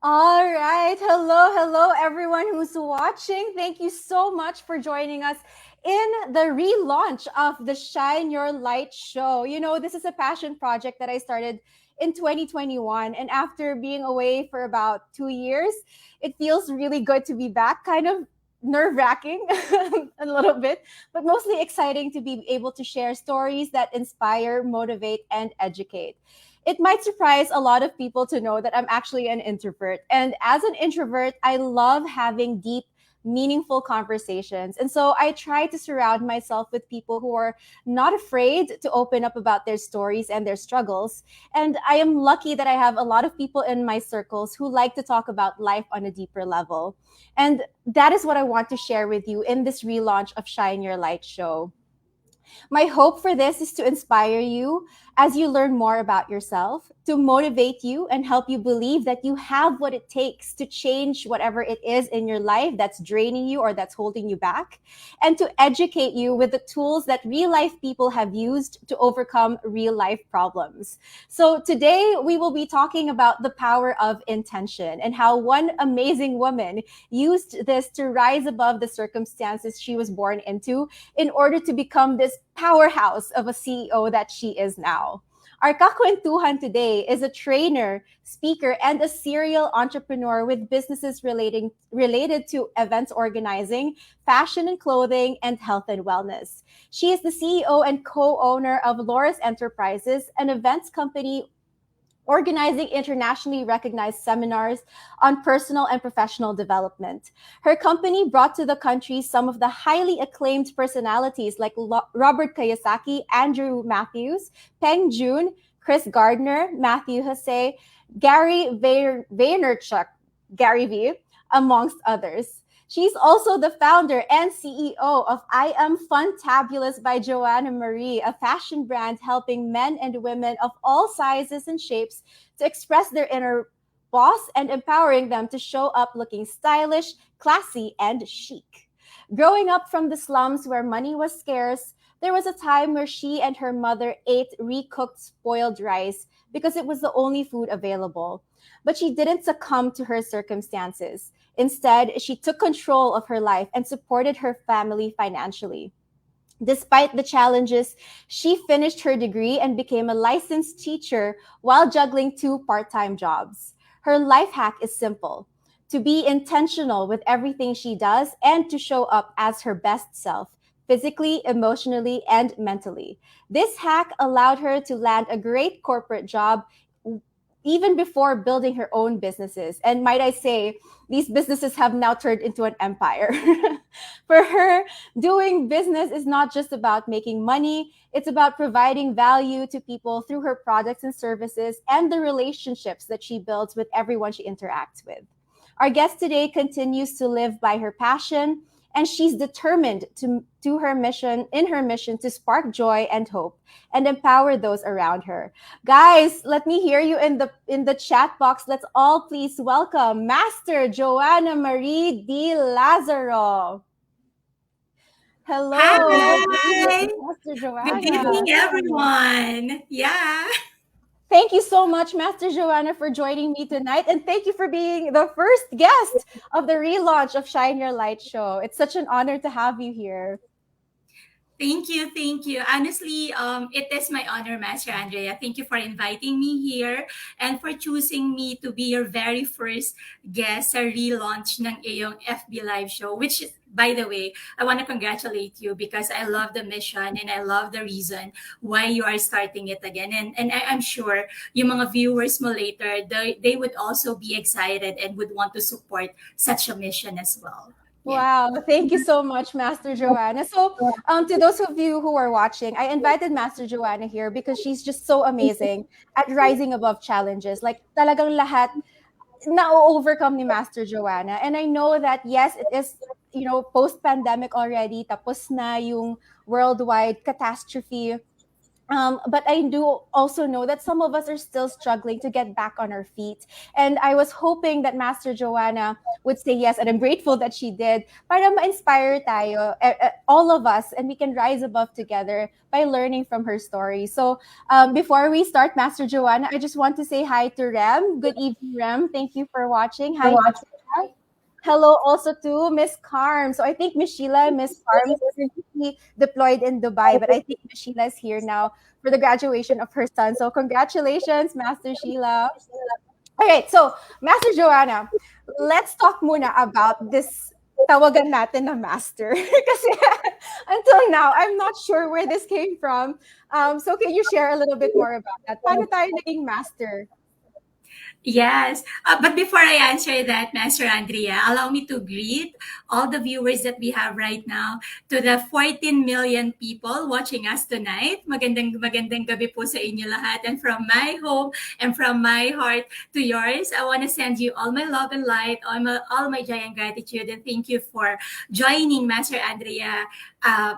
All right. Hello, hello, everyone who's watching. Thank you so much for joining us in the relaunch of the Shine Your Light show. This is a passion project that I started in 2021. And after being away for about 2 years, it feels really good to be back, kind of nerve wracking a little bit, but mostly exciting to be able to share stories that inspire, motivate, and educate. It might surprise a lot of people to know that I'm actually an introvert. And as an introvert, I love having deep, meaningful conversations. And so I try to surround myself with people who are not afraid to open up about their stories and their struggles. And I am lucky that I have a lot of people in my circles who like to talk about life on a deeper level. And that is what I want to share with you in this relaunch of Shine Your Light show. My hope for this is to inspire you as you learn more about yourself, to motivate you and help you believe that you have what it takes to change whatever it is in your life that's draining you or that's holding you back, and to educate you with the tools that real life people have used to overcome real life problems. So today we will be talking about the power of intention and how one amazing woman used this to rise above the circumstances she was born into in order to become this powerhouse of a CEO that she is now. Our kakwentuhan today is a trainer, speaker, and a serial entrepreneur with businesses related to events organizing, fashion and clothing, and health and wellness. She is the CEO and co-owner of Laurus Enterprises, an events company organizing internationally recognized seminars on personal and professional development. Her company brought to the country some of the highly acclaimed personalities like Robert Kiyosaki, Andrew Matthews, Peng Joon, Chris Gardner, Matthew Hussey, Gary Vaynerchuk, Gary V, amongst others. She's also the founder and CEO of I Am Funtabulous by Joana Marie, a fashion brand helping men and women of all sizes and shapes to express their inner boss and empowering them to show up looking stylish, classy, and chic. Growing up from the slums where money was scarce, there was a time where she and her mother ate recooked spoiled rice because it was the only food available. But she didn't succumb to her circumstances. Instead, she took control of her life and supported her family financially. Despite the challenges, she finished her degree and became a licensed teacher while juggling two part time jobs. Her life hack is simple: to be intentional with everything she does and to show up as her best self, physically, emotionally, and mentally. This hack allowed her to land a great corporate job even before building her own businesses. And might I say, these businesses have now turned into an empire. For her, doing business is not just about making money, it's about providing value to people through her products and services and the relationships that she builds with everyone she interacts with. Our guest today continues to live by her passion, and she's determined to her mission to spark joy and hope and empower those around her. Guys, let me hear you in the chat box. Let's all please welcome Master Joana Marie D. Lazaro. Hello, good Hi! evening, Master Good Joanna. evening, everyone. Yeah. Thank you so much, Master Joanna, for joining me tonight. And thank you for being the first guest of the relaunch of Shine Your Light show. It's such an honor to have you here. Thank you. Thank you. Honestly, it is my honor, Master Andrea. Thank you for inviting me here and for choosing me to be your very first guest sa relaunch ng iyong FB Live show, which, by the way, I want to congratulate you because I love the mission and I love the reason why you are starting it again. And I'm sure yung mga viewers mo later, they would also be excited and would want to support such a mission as well. Yeah. Wow, thank you so much, Master Joanna. So, to those of you who are watching, I invited Master Joanna here because she's just so amazing at rising above challenges. Like, talagang lahat na-overcome ni Master Joanna. And I know that, yes, it is, post-pandemic already, tapos na yung worldwide catastrophe But I do also know that some of us are still struggling to get back on our feet. And I was hoping that Master Joanna would say yes, and I'm grateful that she did, para ma-inspire tayo, all of us, and we can rise above together by learning from her story. So before we start, Master Joanna, I just want to say hi to Rem. Good evening, Rem. Thank you for watching. Hi, hello also to Miss Carm. So I think Miss Sheila and Miss Carm is currently deployed in Dubai, but I think Miss Sheila is here now for the graduation of her son. So congratulations, Master Sheila. All right, so Master Joanna, let's talk muna about this tawagan natin na master. Kasi until now, I'm not sure where this came from. So can you share a little bit more about that? Paano tayo naging master? Yes. But before I answer that, Master Andrea, allow me to greet all the viewers that we have right now, to the 14 million people watching us tonight. Magandang gabi po sa inyo lahat. And from my home and from my heart to yours, I want to send you all my love and light, all my joy and gratitude. And thank you for joining Master Andrea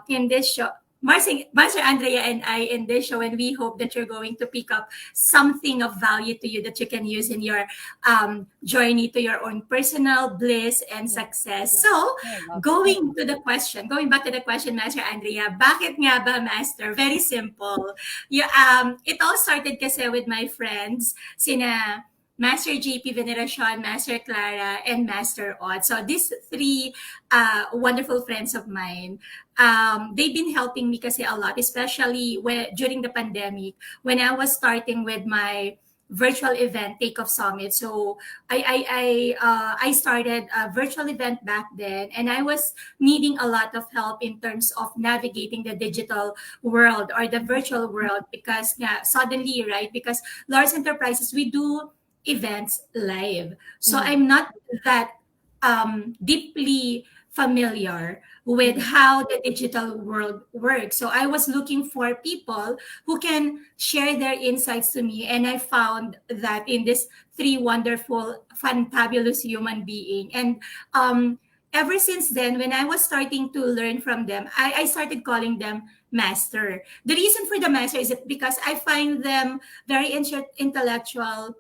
in this show. Master Andrea and I in this show, and we hope that you're going to pick up something of value to you that you can use in your journey to your own personal bliss and success. So, going back to the question, Master Andrea, bakit nga ba, Master? Very simple. It all started kasi with my friends, sina Master JP Veneracion, Master Clara, and Master Odd. So these three wonderful friends of mine, they've been helping me kasi a lot, especially during the pandemic, when I was starting with my virtual event Takeoff Summit. So I started a virtual event back then, and I was needing a lot of help in terms of navigating the digital world or the virtual world, because suddenly, right, because Laurus Enterprises, we do events live. So Mhm. I'm not that deeply familiar with Mhm. how the digital world works. So I was looking for people who can share their insights to me. And I found that in this three wonderful, fantabulous human being. And ever since then, when I was starting to learn from them, I started calling them master. The reason for the master is that because I find them very intellectual,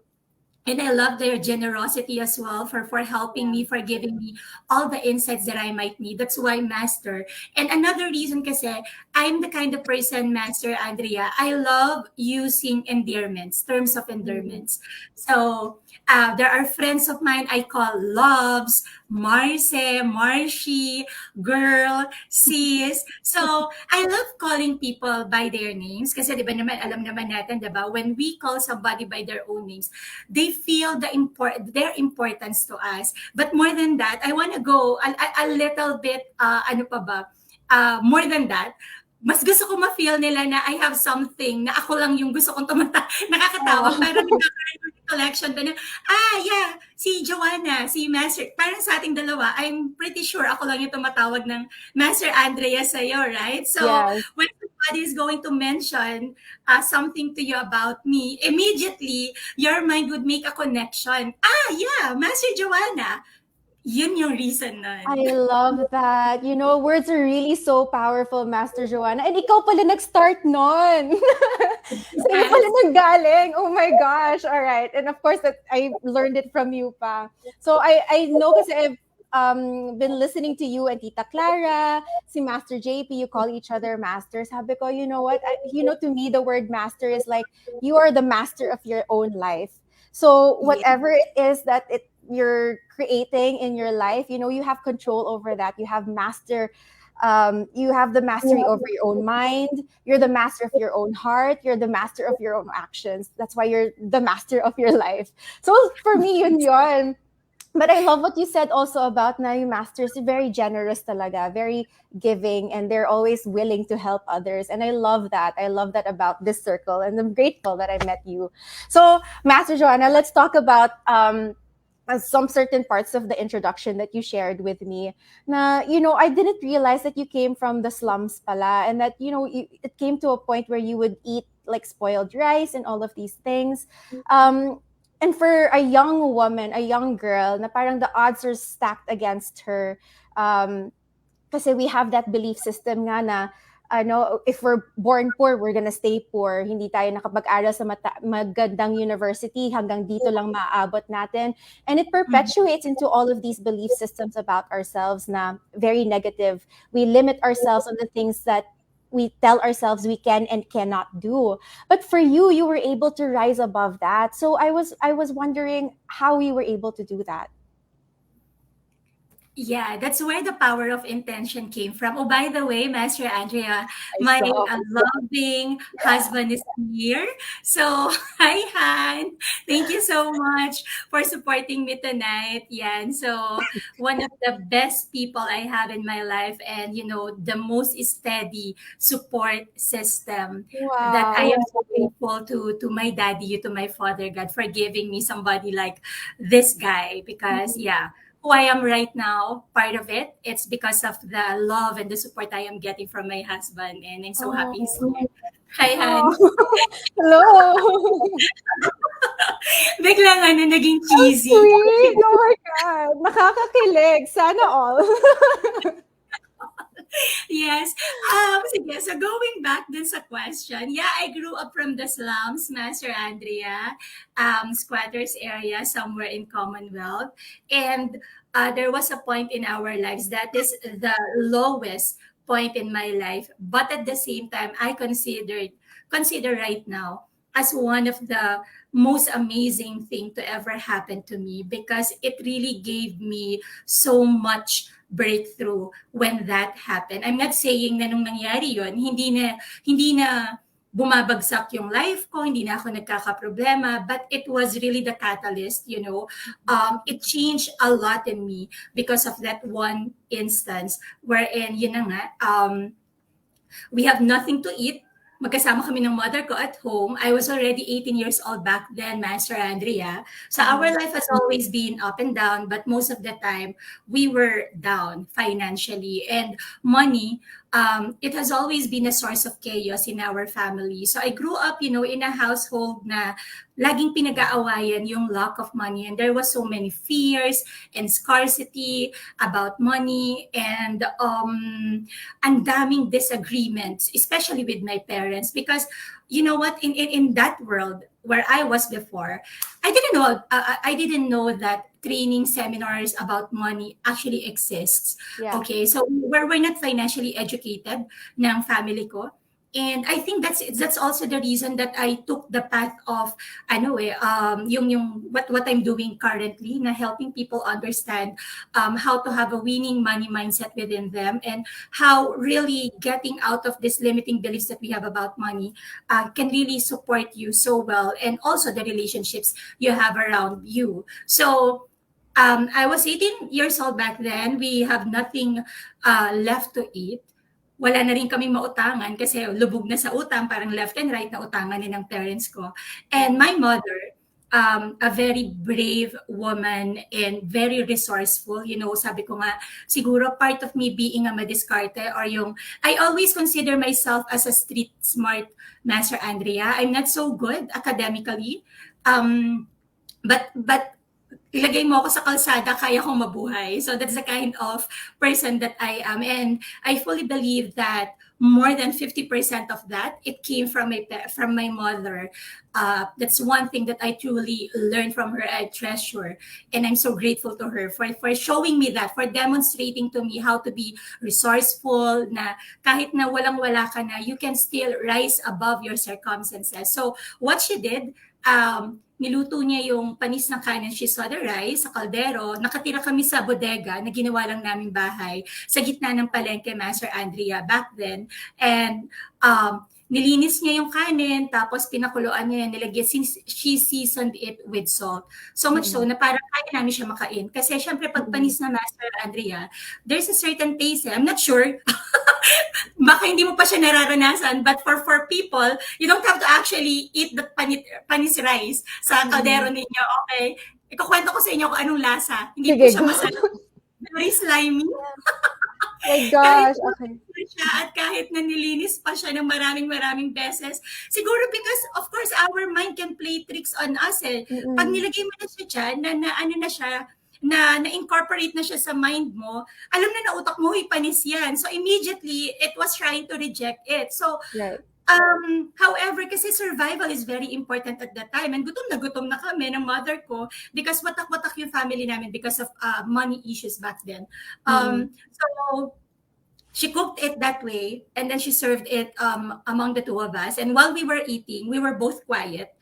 and I love their generosity as well for helping Yeah. me, for giving me all the insights that I might need. That's why master. And another reason kasi, I'm the kind of person, Master Andrea, I love using endearments, terms of Mhm. endearments. So there are friends of mine I call loves, Marce, Marshy, girl, sis. So I love calling people by their names kasi di ba naman, alam naman natin, di ba, when we call somebody by their own names, they feel their importance to us. But more than that, I want to go a little bit, ano pa ba, more than that, mas gusto ko ma-feel nila na I have something, na ako lang yung gusto kong nakakatawa, Oh. parang nagkakaroon ng collection doon na, yeah, si Joanna, si Master, parang sa ating dalawa, I'm pretty sure ako lang yung tumatawag ng Master Andrea sa'yo, right? So, Yes. when somebody is going to mention something to you about me, immediately, your mind would make a connection. Yeah, Master Joanna. Yun yung reason I nun. love that. You know, words are really so powerful, Master Joanna. And ikaw pala nag-start nun. Sa'yo pala Yes. nanggaling. Oh my gosh. All right. And of course, that I learned it from you pa. So I know kasi I've been listening to you and Tita Clara, si Master JP, you call each other masters. Sabi ko, you know what? To me, the word master is like you are the master of your own life. So Yeah. whatever it is that you're creating in your life, you have control over that. You have the mastery over your own mind. You're the master of your own heart. You're the master of your own actions. That's why you're the master of your life. So for me, yun. But I love what you said also about na yung masters, very generous talaga, very giving, and they're always willing to help others. And I love that. I love that about this circle, and I'm grateful that I met you. So, Master Joanna, let's talk about some certain parts of the introduction that you shared with me. Na, I didn't realize that you came from the slums pala, and that, it came to a point where you would eat like spoiled rice and all of these things. And for a young woman, a young girl, na parang the odds are stacked against her. Kasi we have that belief system nga na if we're born poor, we're gonna stay poor. Hindi tayo nakapag-aral sa magandang university, hanggang dito lang maaabot natin. And it Mhm. perpetuates into all of these belief systems about ourselves na very negative. We limit ourselves on the things that we tell ourselves we can and cannot do. But for you, you were able to rise above that. So I was wondering how you were able to do that. Yeah, that's where the power of intention came from. Oh, by the way, Master Andrea, I my saw. loving husband is here. So, hi, Han. Thank you so much for supporting me tonight. Yan. So, one of the best people I have in my life, and, the most steady support system that I Wow. am so grateful to my daddy, to my father, God, for giving me somebody like this guy. Because, Mhm. yeah, who I am right now, part of it, it's because of the love and the support I am getting from my husband. And I'm so happy he's Oh. here. Hi, Han. Oh. Hello. Biglang naging So cheesy. sweet. Oh my God. Nakakakilig. Sana all. Yes. Sige, so going back dun sa question, yeah, I grew up from the slums, Master Andrea, squatters area somewhere in Commonwealth. And there was a point in our lives that is the lowest point in my life. But at the same time, I consider right now as one of the most amazing thing to ever happen to me, because it really gave me so much breakthrough when that happened. I'm not saying na nung nangyari yun, hindi na bumabagsak yung life ko, hindi na ako nagkakaproblema, but it was really the catalyst, it changed a lot in me because of that one instance wherein, yun na nga, we have nothing to eat. Magkasama kami ng mother ko at home. I was already 18 years old back then, Master Andrea. So our Mhm. life has always been up and down, but most of the time we were down financially. And money, it has always been a source of chaos in our family. So I grew up, in a household na laging pinag-aawayan yung lack of money. And there was so many fears and scarcity about money. And ang daming disagreements, especially with my parents, because you know what, in that world where I was before, I didn't know that training seminars about money actually exists. Yeah. Okay, so we're not financially educated ng family ko. And I think that's also the reason that I took the path of yung what I'm doing currently, na helping people understand how to have a winning money mindset within them, and how really getting out of these limiting beliefs that we have about money can really support you so well, and also the relationships you have around you. So I was 18 years old back then. We have nothing left to eat. Wala na rin kaming mautangan kasi lubog na sa utang, parang left and right na utangan din ng parents ko. And Mhm. my mother, a very brave woman and very resourceful. Sabi ko nga, siguro part of me being a madiskarte, or I always consider myself as a street smart, Master Andrea. I'm not so good academically. Um, but ilagay mo ako sa kalsada, kaya kong mabuhay. So that's the kind of person that I am. And I fully believe that more than 50% of that, it came from my mother. That's one thing that I truly learned from her. I treasure. And I'm so grateful to her for showing me that, for demonstrating to me how to be resourceful, na kahit na walang-wala ka na, you can still rise above your circumstances. So what she did, niluto niya yung panis ng kanin, she saw the rice sa kaldero. Nakatira kami sa bodega na ginawa lang naming bahay sa gitna ng palengke, Master Andrea, back then. And nilinis niya yung kanin, tapos pinakuluan niya yan, nilagyan, she seasoned it with salt. So much so Mhm. na parang kaya namin siya makain. Kasi syempre pag Mhm. panis na, Master Andrea, there's a certain taste. I'm not sure. Baka hindi mo pa siya nararanasan, but for people, you don't have to actually eat the panis rice sa kaldero Mhm. ninyo, okay? Ikukwento ko sa inyo kung anong lasa. Hindi po Sige, siya go. masarap. Very slimy. My Kahit gosh. Okay. na siya, at kahit na nilinis pa siya ng maraming beses. Siguro because, of course, our mind can play tricks on us eh. Pag Mm-mm. nilagay mo na siya dyan, na ano na siya, na-incorporate na siya sa mind mo, alam na utak mo, panis yan. So immediately, it was trying to reject it. So Right. however, kasi survival is very important at that time. And gutom na kami ng mother ko because watak-watak yung family namin because of money issues back then. So she cooked it that way and then she served it among the two of us. And while we were eating, we were both quiet.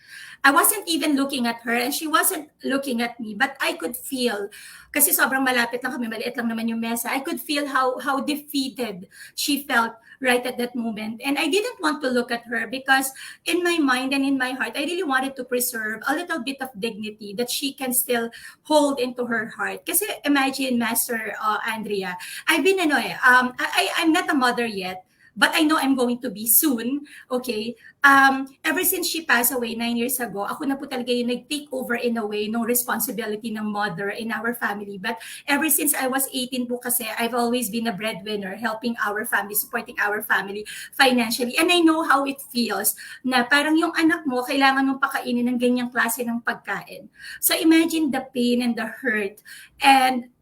I wasn't even looking at her and she wasn't looking at me, but I could feel, kasi sobrang malapit lang kami, maliit lang naman yung mesa, I could feel how defeated she felt right at that moment. And I didn't want to look at her because in my mind and in my heart, I really wanted to preserve a little bit of dignity that she can still hold into her heart. Kasi imagine, Master Andrea, I've been, I'm not a mother yet, but I know I'm going to be soon, okay? Ever since she passed away 9 years ago, ako na po talaga yung nag-take over in a way, no responsibility ng mother in our family. But ever since I was 18 po kasi, I've always been a breadwinner, helping our family, supporting our family financially. And I know how it feels na parang yung anak mo, kailangan mong pakainin ng ganyang klase ng pagkain. So imagine the pain and the hurt. And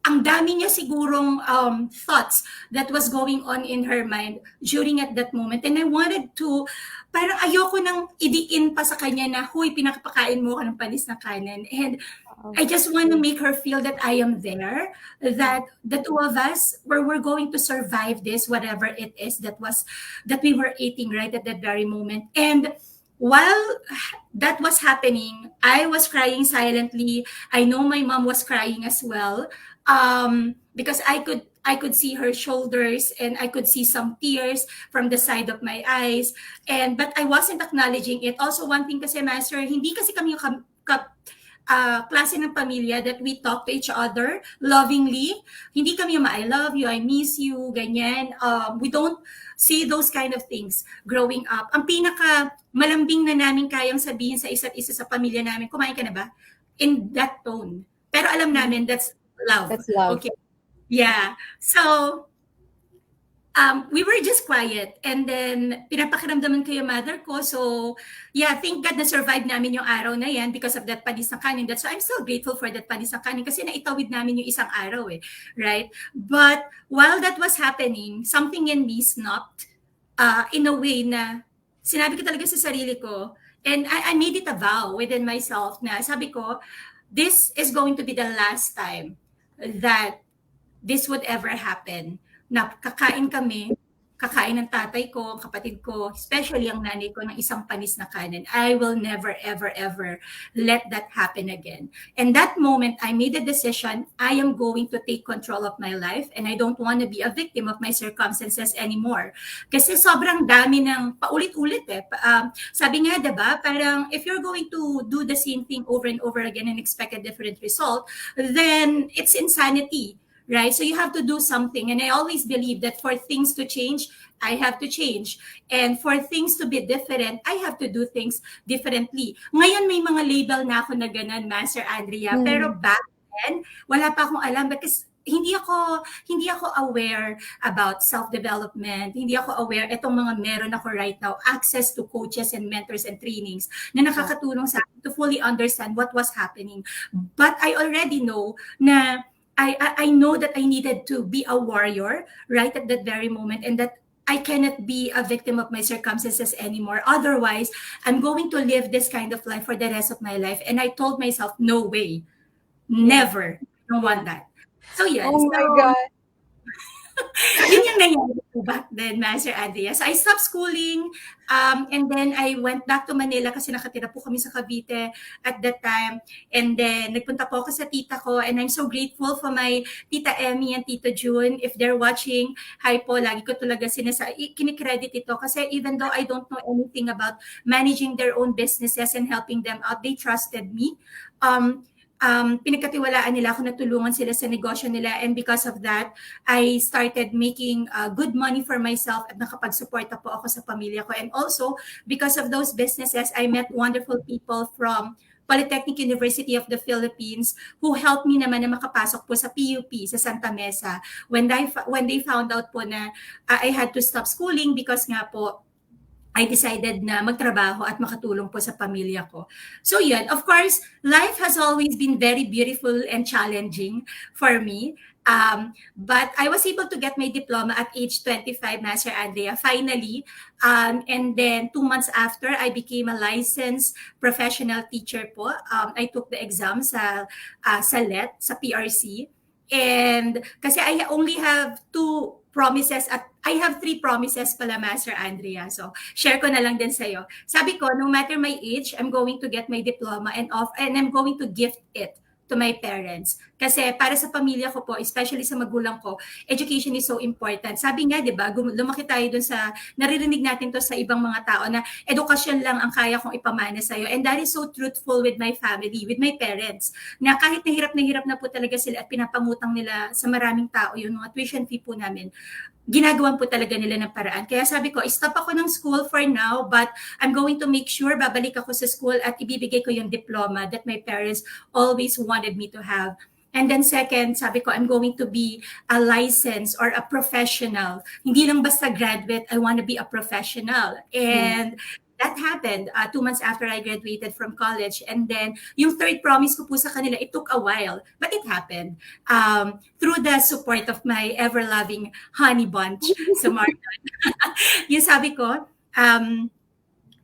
ang dami niya sigurong thoughts that was going on in her mind during at that moment. And I wanted to, parang ayoko nang idiin pa sa kanya na, huy, pinakapakain mo ka ng panis na kanin. And I just want to make her feel that I am there, that the two of us, we're going to survive this, whatever it is that we were eating right at that very moment. And while that was happening, I was crying silently. I know my mom was crying as well. Because I could see her shoulders and I could see some tears from the side of my eyes, but I wasn't acknowledging it. Also, one thing kasi, Master, hindi kasi kami yung klase ng pamilya that we talk to each other lovingly. Hindi kami yung I love you, I miss you, ganyan. We don't see those kind of things growing up. Ang pinaka malambing na namin kayang sabihin sa isa't isa sa pamilya namin, kumain ka na ba? In that tone. Pero alam namin that's love. That's love. Okay. Yeah. So, we were just quiet. And then, pinapakiramdaman ko yung mother ko. So, yeah, thank God na survive namin yung araw na yan because of that panis ng kanin. That's why I'm so grateful for that panis ng kanin kasi naitawid namin yung isang araw right? But, while that was happening, something in me snapped in a way na sinabi ko talaga sa sarili ko, and I made it a vow within myself na sabi ko, this is going to be the last time that this would ever happen. Na kakain ng tatay ko, kapatid ko, especially ang nanay ko ng isang panis na kanin. I will never, ever, ever let that happen again. And that moment, I made a decision, I am going to take control of my life and I don't want to be a victim of my circumstances anymore. Kasi sobrang dami ng paulit-ulit sabi nga, diba, parang if you're going to do the same thing over and over again and expect a different result, then it's insanity. Right? So you have to do something. And I always believe that for things to change, I have to change. And for things to be different, I have to do things differently. Ngayon may mga label na ako na ganun, Master Andrea. Pero back then, wala pa akong alam because hindi ako aware about self-development. Hindi ako aware itong mga meron ako right now, access to coaches and mentors and trainings na nakakatulong sa akin to fully understand what was happening. But I already know na I know that I needed to be a warrior right at that very moment and that I cannot be a victim of my circumstances anymore. Otherwise, I'm going to live this kind of life for the rest of my life. And I told myself, no way. Never. I don't want that. So, yeah. Oh my God. Yun yung nangyari ko back then, Master Andrea. So I stopped schooling and then I went back to Manila kasi nakatira po kami sa Cavite at that time. And then nagpunta po ako sa tita ko and I'm so grateful for my Tita Emmy and Tita June. If they're watching, hi po, lagi ko talaga kinikredit ito kasi even though I don't know anything about managing their own businesses and helping them out, they trusted me. Pinagkatiwalaan nila ako, natulungan sila sa negosyo nila, and because of that, I started making good money for myself at nakapag-suporta po ako sa pamilya ko. And also, because of those businesses, I met wonderful people from Polytechnic University of the Philippines who helped me naman na makapasok po sa PUP, sa Santa Mesa. When they found out po na I had to stop schooling because nga po, I decided na magtrabaho at makatulong po sa pamilya ko. So yun, of course, life has always been very beautiful and challenging for me. But I was able to get my diploma at age 25, Master Andrea, finally. And then 2 months after, I became a licensed professional teacher po. I took the exam sa LET, sa PRC. And kasi I only have two promises at I have three promises pala, Master Andrea. So, share ko na lang din sa'yo. Sabi ko, no matter my age, I'm going to get my diploma and I'm going to gift it to my parents. Kasi para sa pamilya ko po, especially sa magulang ko, education is so important. Sabi nga, di ba, lumaki tayo dun sa, naririnig natin to sa ibang mga tao na edukasyon lang ang kaya kong ipamana sa'yo. And that is so truthful with my family, with my parents, na kahit na hirap na po talaga sila at pinapangutang nila sa maraming tao yung mga tuition fee po namin, ginagawan po talaga nila ng paraan. Kaya sabi ko, stop ako ng school for now, but I'm going to make sure babalik ako sa school at ibibigay ko yung diploma that my parents always wanted me to have. And then second, sabi ko, I'm going to be a licensed or a professional. Hindi lang basta graduate, I want to be a professional. And that happened 2 months after I graduated from college. And then, yung third promise ko po sa kanila, it took a while, but it happened. Through the support of my ever-loving honey bunch, sa Martin. Yung sabi ko,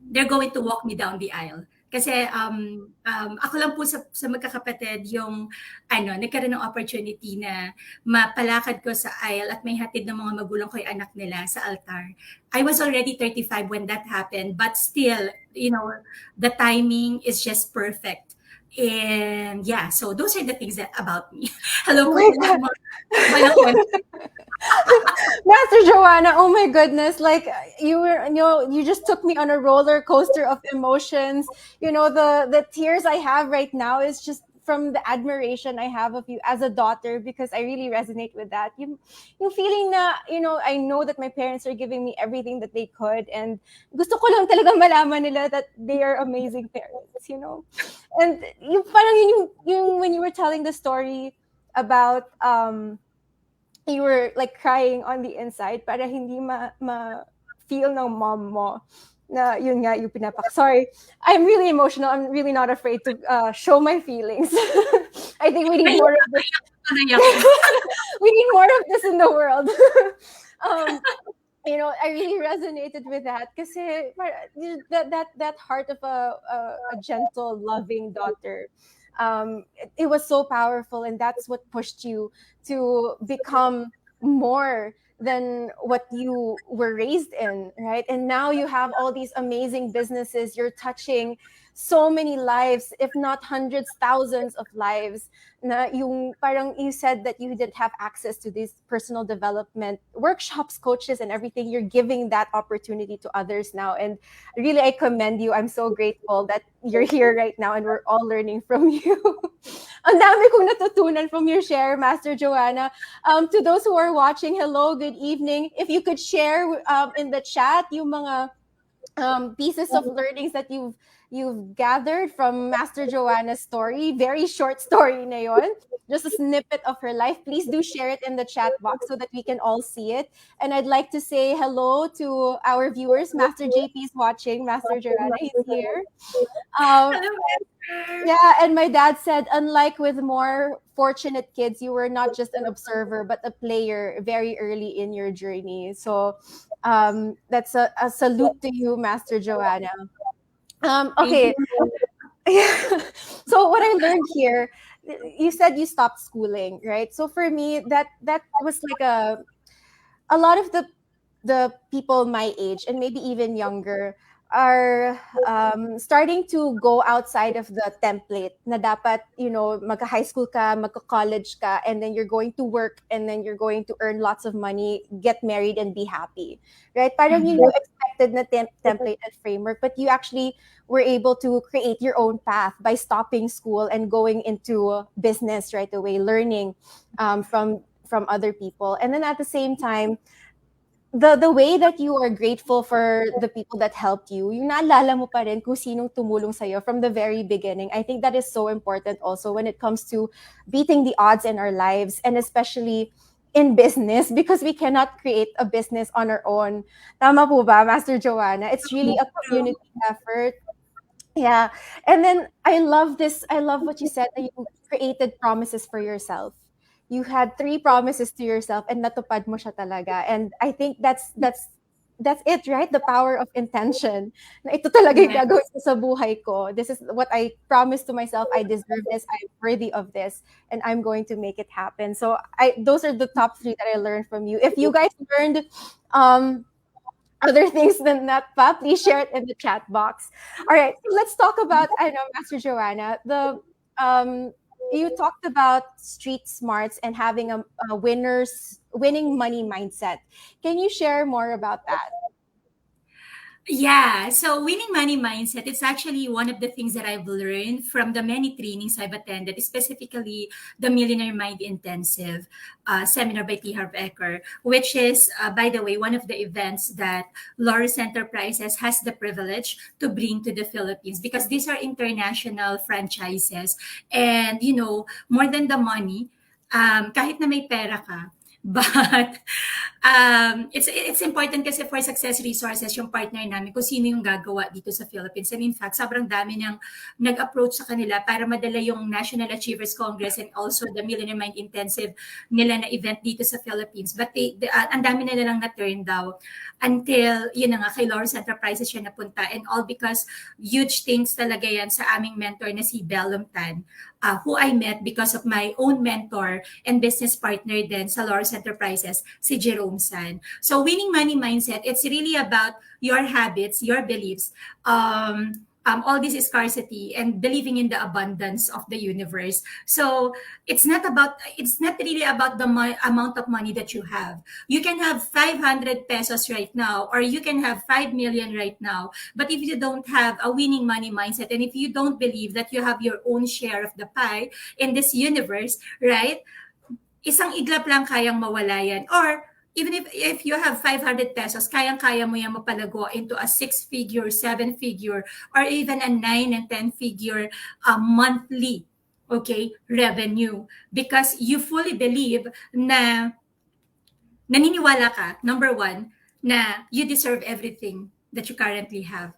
they're going to walk me down the aisle. Kasi ako lang po sa magkakapatid yung nagkaroon ng opportunity na mapalakad ko sa aisle at may hatid ng mga magulang ko yung anak nila sa altar. I was already 35 when that happened, but still, the timing is just perfect. And yeah, so those are the things about me. Hello po. Master Joanna, oh my goodness, like you just took me on a roller coaster of emotions. The tears I have right now is just from the admiration I have of you as a daughter, because I really resonate with that. Yung feeling na, I know that my parents are giving me everything that they could, and gusto ko lang talagang malaman nila that they are amazing parents, And yung when you were telling the story about you were like crying on the inside para hindi ma-feel ng mom mo na yun nga yung Sorry, I'm really emotional. I'm really not afraid to show my feelings. I think we need more of this. We need more of this in the world. I really resonated with that kasi that heart of a gentle, loving daughter. It was so powerful, and that's what pushed you to become more than what you were raised in, right? And now you have all these amazing businesses. You're touching so many lives, if not hundreds, thousands of lives. Na yung parang you said that you didn't have access to these personal development workshops, coaches, and everything. You're giving that opportunity to others now, and really, I commend you. I'm so grateful that you're here right now, and we're all learning from you. Ang dami kong natutunan from your share, Master Joanna. To those who are watching, hello, good evening. If you could share in the chat yung mga pieces of learnings that you've gathered from Master Joanna's story. Very short story na yun. Just a snippet of her life. Please do share it in the chat box so that we can all see it. And I'd like to say hello to our viewers. Master JP is watching. Master Joanna is here. Yeah, and my dad said, unlike with more fortunate kids, you were not just an observer, but a player very early in your journey. So that's a salute to you, Master Joanna. Okay. So what I learned here, you said you stopped schooling, right? So for me, that was like a lot of the people my age and maybe even younger are starting to go outside of the template na dapat, magka-high school ka, magka-college ka, and then you're going to work, and then you're going to earn lots of money, get married, and be happy, right? Parang you expected na template and framework, but you actually were able to create your own path by stopping school and going into business right away, learning from other people. And then at the same time, the way that you are grateful for the people that helped you, yung naalala mo pa rin kung sinong tumulong sa'yo from the very beginning. I think that is so important also when it comes to beating the odds in our lives, and especially in business because we cannot create a business on our own. Tama po ba, Master Joanna? It's really a True. community effort. Yeah. And then I love this. I love what you said that you created promises for yourself. You had three promises to yourself and natupad mo siya talaga. And I think that's it, right? The power of intention. Na ito talaga yung Yeah. gagawin ko sa buhay ko. This is what I promised to myself. I deserve this. I'm worthy of this. And I'm going to make it happen. So those are the top three that I learned from you. If you guys learned um other things than that, pa, please share it in the chat box. All right, so let's talk about, I know, Master Joanna, um, you talked about street smarts and having a winning money mindset. Can you share more about that? Yeah, so winning money mindset, it's actually one of the things that I've learned from the many trainings I've attended, specifically the Millionaire Mind Intensive seminar by T. Harv Eker, which is, by the way, one of the events that Laurus Enterprises has the privilege to bring to the Philippines, because these are international franchises. And, more than the money, kahit na may pera ka, but it's important kasi for Success Resources, yung partner namin, kung sino yung gagawa dito sa Philippines. And in fact, sobrang dami niyang nag-approach sa kanila para madala yung National Achievers Congress and also the Millionaire Mind Intensive nila na event dito sa Philippines. But ang dami na nilang na-turn down until, yun na nga, kay Laurus Enterprises siya napunta. And all because huge things talaga yan sa aming mentor na si Bellum Tan, who I met because of my own mentor and business partner then sa Laurus Enterprises, si Jerome San. So winning money mindset, it's really about your habits, your beliefs, all this scarcity and believing in the abundance of the universe. So it's not really about the amount of money that you have. You can have 500 pesos right now, or you can have 5 million right now. But if you don't have a winning money mindset, and if you don't believe that you have your own share of the pie in this universe, right? Isang iglap lang kayang mawala yan. Or even if you have 500 pesos, kayang-kaya mo yan mapalago into a 6-figure, 7-figure, or even a 9 and 10-figure monthly, okay, revenue. Because you fully believe na naniniwala ka, number one, na you deserve everything that you currently have.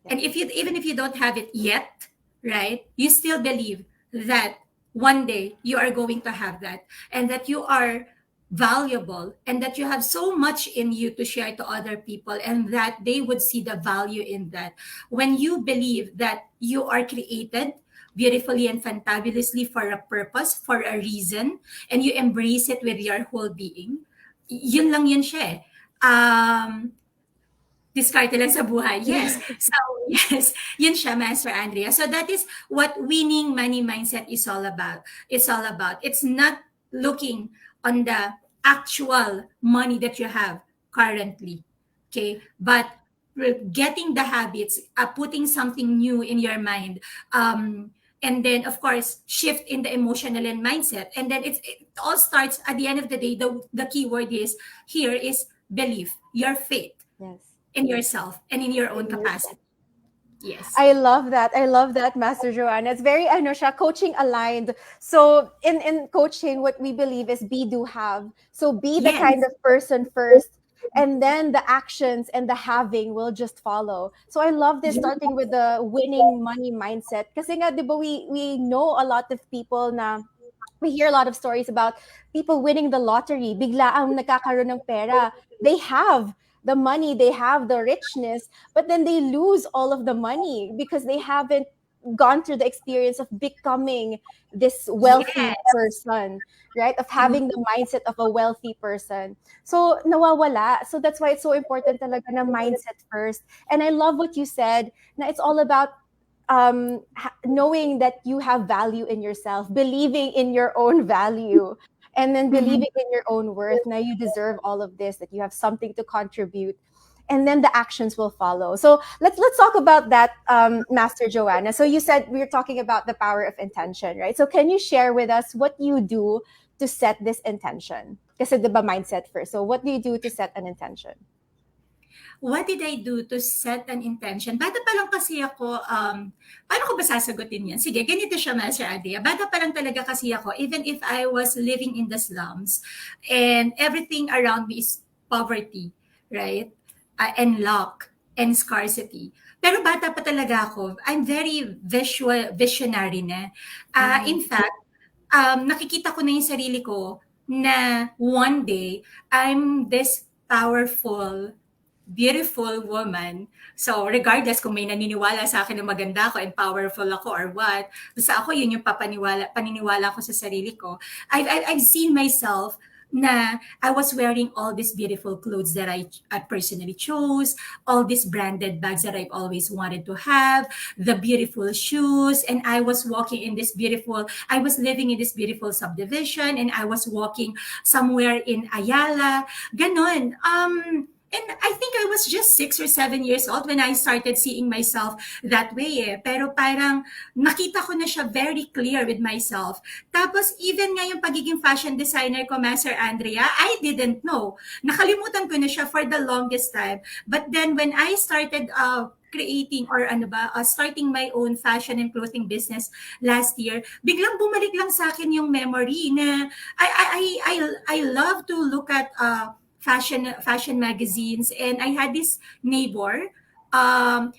And even if you don't have it yet, right, you still believe that one day you are going to have that, and that you are valuable, and that you have so much in you to share to other people, and that they would see the value in that. When you believe that you are created beautifully and fantabulously for a purpose, for a reason, and you embrace it with your whole being, yun lang yun siya eh. Diskarte lang sa buhay. Yes. So, yes, yun siya, Master Andrea. So that is what winning money mindset is all about. It's all about. It's not looking on the actual money that you have currently. Okay? But getting the habits, putting something new in your mind, and then of course shift in the emotional and mindset, and then it all starts at the end of the day. The key word is here is belief, your faith Yes. in yourself and in your own In yourself. capacity. Yes. I love that. I love that, Master Joanna. It's very, ano siya, coaching aligned. So in coaching, what we believe is be, do, have. So be the Yes. kind of person first, and then the actions and the having will just follow. So I love this, starting with the winning money mindset. Kasi nga, di ba, we know a lot of people na, we hear a lot of stories about people winning the lottery. Bigla ang nagkakaroon ng pera. They have the money, they have the richness, but then they lose all of the money because they haven't gone through the experience of becoming this wealthy Yes. person, right? Of having the mindset of a wealthy person. So nawawala. So that's why it's so important talaga na mindset first. And I love what you said, na it's all about knowing that you have value in yourself, believing in your own value, and then Mhm. believing in your own worth. Now you deserve all of this, that you have something to contribute, and then the actions will follow. So let's talk about that, Master Joanna. So you said we were talking about the power of intention, right? So can you share with us what you do to set this intention? Kasi diba mindset first. So what do you do to set an intention? what did I do to set an intention? Bata pa lang kasi ako, paano ko ba sasagutin yan? Sige, ganito siya, Master Andrea. Bata pa lang talaga kasi ako, even if I was living in the slums, and everything around me is poverty, right? And lack, and scarcity. Pero bata pa talaga ako. I'm very visionary na. In Mm. fact, nakikita ko na yung sarili ko na one day, I'm this powerful, beautiful woman. So, regardless kung may naniniwala sa akin na maganda ako and powerful ako or what, basta ako yun yung paniniwala ko sa sarili ko. I've seen myself na I was wearing all these beautiful clothes that I personally chose, all these branded bags that I've always wanted to have, the beautiful shoes, and I was living in this beautiful subdivision, and I was walking somewhere in Ayala, ganon. And I think I was just 6 or 7 years old when I started seeing myself that way eh. Pero parang nakita ko na siya very clear with myself. Tapos even nga yung pagiging fashion designer ko, Master Andrea, I didn't know. Nakalimutan ko na siya for the longest time. But then when I started creating or starting my own fashion and clothing business last year, biglang bumalik lang sa akin yung memory na I love to look at fashion magazines, and I had this neighbor.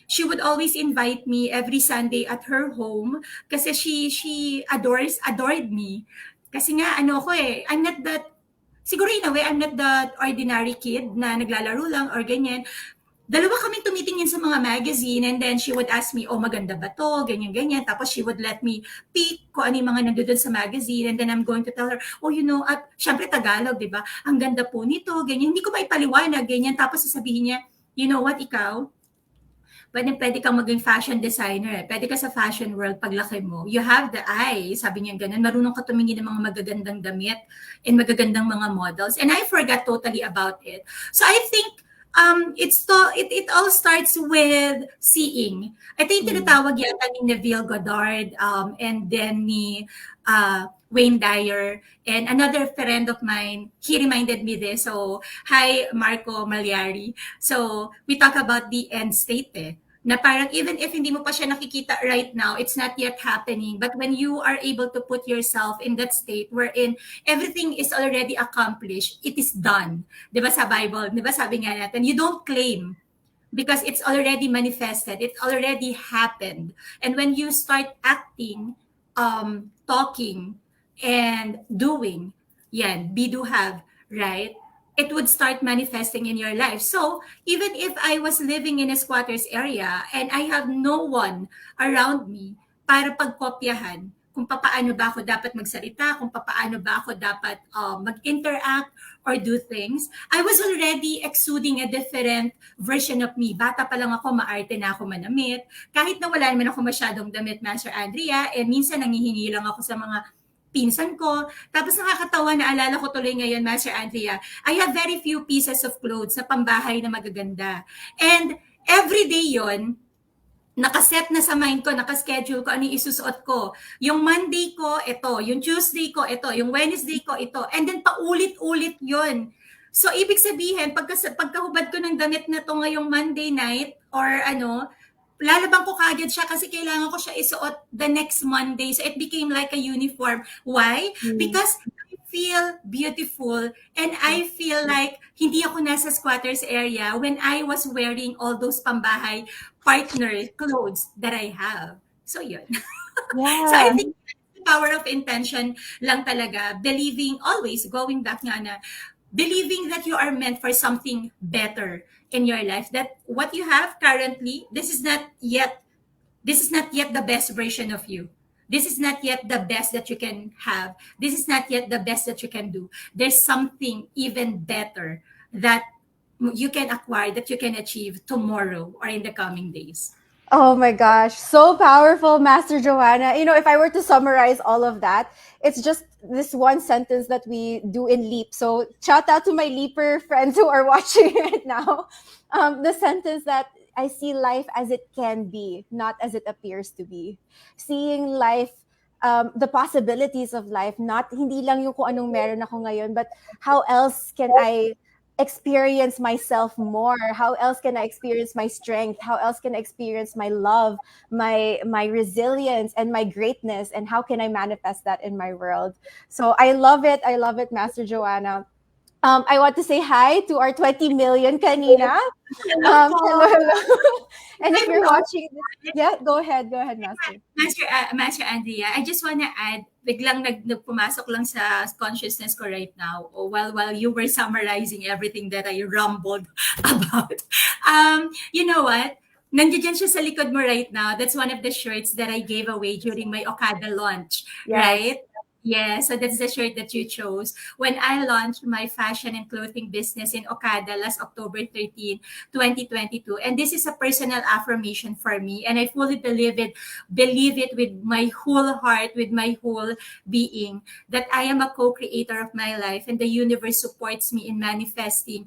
She would always invite me every Sunday at her home kasi she adored me. Kasi nga ano ko eh, I'm not that, siguro in a way I'm not that ordinary kid na naglalaro lang or ganyan. Dalawa kami tumitingin sa mga magazine, and then she would ask me, oh, maganda ba to? Ganyan-ganyan. Tapos she would let me pick kung ano yung mga nandoon sa magazine, and then I'm going to tell her, oh, at syempre Tagalog, di ba? Ang ganda po nito, ganyan. Hindi ko maipaliwanag, ganyan. Tapos sasabihin niya, you know what, ikaw? Pwede kang maging fashion designer. Pwede ka sa fashion world paglaki mo. You have the eye. Sabi niya ganun. Marunong ka tumingin ng mga magagandang damit and magagandang mga models. And I forgot totally about it. So I think it all starts with seeing. Ito yung Mm. tinatawag yata ni Neville Goddard, and then ni Wayne Dyer, and another friend of mine, he reminded me this. So, hi, Marco Magliari. So, we talk about the end state eh. Na parang even if hindi mo pa siya nakikita right now, it's not yet happening. But when you are able to put yourself in that state wherein everything is already accomplished, it is done. Di ba sa Bible? Di ba sabi nga natin, you don't claim because it's already manifested. It already happened. And when you start acting, talking, and doing, yan, be, do, have, right? It would start manifesting in your life. So even if I was living in a squatters area and I have no one around me para pagkopyahan kung paano ba ako dapat magsalita, kung paano ba ako dapat mag-interact or do things, I was already exuding a different version of me. Bata pa lang ako, maarte na ako manamit. Kahit na wala naman ako masyadong damit, Master Andrea, and minsan nangihingi lang ako sa mga pinsan ko. Tapos nakakatawa, naalala ko tuloy ngayon, Master Andrea, I have very few pieces of clothes sa pambahay na magaganda. And every day yon, nakaset na sa mind ko, nakaschedule ko, ano yung isusuot ko. Yung Monday ko, ito. Yung Tuesday ko, ito. Yung Wednesday ko, ito. And then paulit-ulit yon. So, ibig sabihin, pagkahubad ko ng damit na to ngayong Monday night, or lalabang ko kagad siya kasi kailangan ko siya isuot the next Monday. So, it became like a uniform. Why? Mm. Because I feel beautiful and I feel like hindi ako nasa squatters area when I was wearing all those pambahay partner clothes that I have. So, yun. So, I Yeah. think the power of intention lang talaga. Believing, always going back nga na, believing that you are meant for something better in your life. That what you have currently, this is not yet the best version of you. This is not yet the best that you can have. This is not yet the best that you can do. There's something even better that you can acquire, that you can achieve tomorrow or in the coming days. Oh my gosh, so powerful, Master Joanna. If I were to summarize all of that, it's just this one sentence that we do in Leap. So, shout out to my Leaper friends who are watching right now. The sentence that I see life as it can be, not as it appears to be. Seeing life, the possibilities of life, not hindi lang yung kung anong meron ako ngayon, but how else can I experience myself more? How else can I experience my strength? How else can I experience my love, my resilience, and my greatness? And how can I manifest that in my world? So I love it. I love it, Master Joanna. I want to say hi to our 20 million kanina. Hello Hello, po. hello. And I if you're will also watching this, yeah, go ahead, Master. Master Andrea, I just wanna add, biglang nagpumasok lang sa consciousness ko right now, while you were summarizing everything that I rumbled about. You know what? Nandiyan siya sa likod mo right now. That's one of the shirts that I gave away during my Okada launch, Yes. right? Yeah, so that's the shirt that you chose. When I launched my fashion and clothing business in Okada last October 13, 2022. And this is a personal affirmation for me. And I fully believe it with my whole heart, with my whole being, that I am a co-creator of my life and the universe supports me in manifesting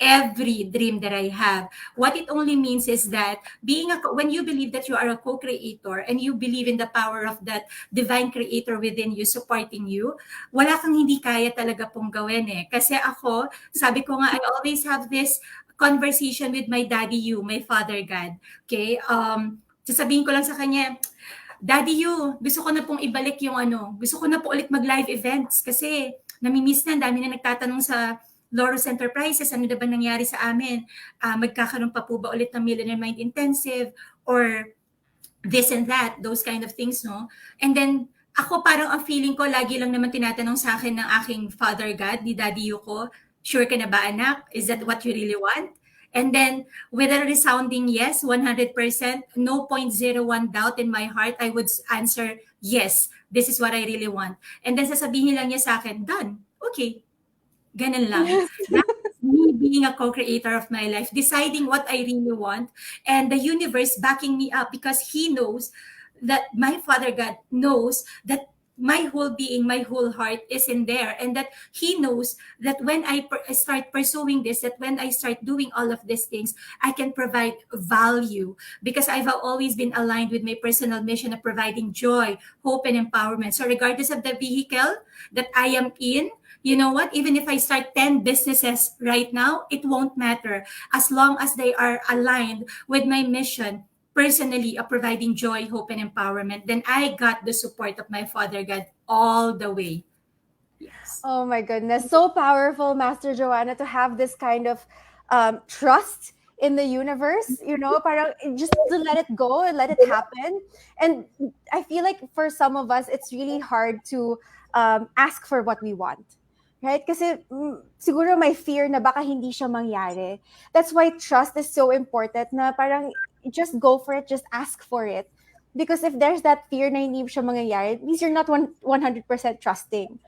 every dream that I have. What it only means is that when you believe that you are a co-creator and you believe in the power of that divine creator within you supporting you, wala kang hindi kaya talaga pong gawin eh. Kasi ako, sabi ko nga, I always have this conversation with my daddy you, my father God. Okay? Sasabihin ko lang sa kanya, Daddy you, gusto ko na pong ibalik yung gusto ko na po ulit mag-live events kasi namimiss na, dami na nagtatanong sa Laurus Enterprises, ano na ba nangyari sa amin? Magkakaroon pa po ba ulit ng Millionaire Mind Intensive or this and that, those kind of things, no? And then, ako parang ang feeling ko, lagi lang naman tinatanong sa akin ng aking father God, ni Daddy Yuko, sure ka na ba anak? Is that what you really want? And then, with a resounding yes, 100%, no 0.01 doubt in my heart, I would answer, yes, this is what I really want. And then sasabihin lang niya sa akin, done. Okay, ganun lang. Yes. That's me being a co-creator of my life, deciding what I really want, and the universe backing me up because he knows that my Father God knows that my whole being, my whole heart is in there, and that he knows that when I start pursuing this, that when I start doing all of these things, I can provide value because I've always been aligned with my personal mission of providing joy, hope, and empowerment. So regardless of the vehicle that I am in, you know what? Even if I start 10 businesses right now, it won't matter as long as they are aligned with my mission personally of providing joy, hope, and empowerment. Then I got the support of my Father God all the way. Yes. Oh my goodness. So powerful, Master Joanna, to have this kind of trust in the universe, parang just to let it go and let it happen. And I feel like for some of us, it's really hard to ask for what we want. Right? Kasi siguro may fear na baka hindi siya mangyari. That's why trust is so important na parang just go for it, just ask for it. Because if there's that fear na hindi siya mangyayari, it means you're not 100% trusting.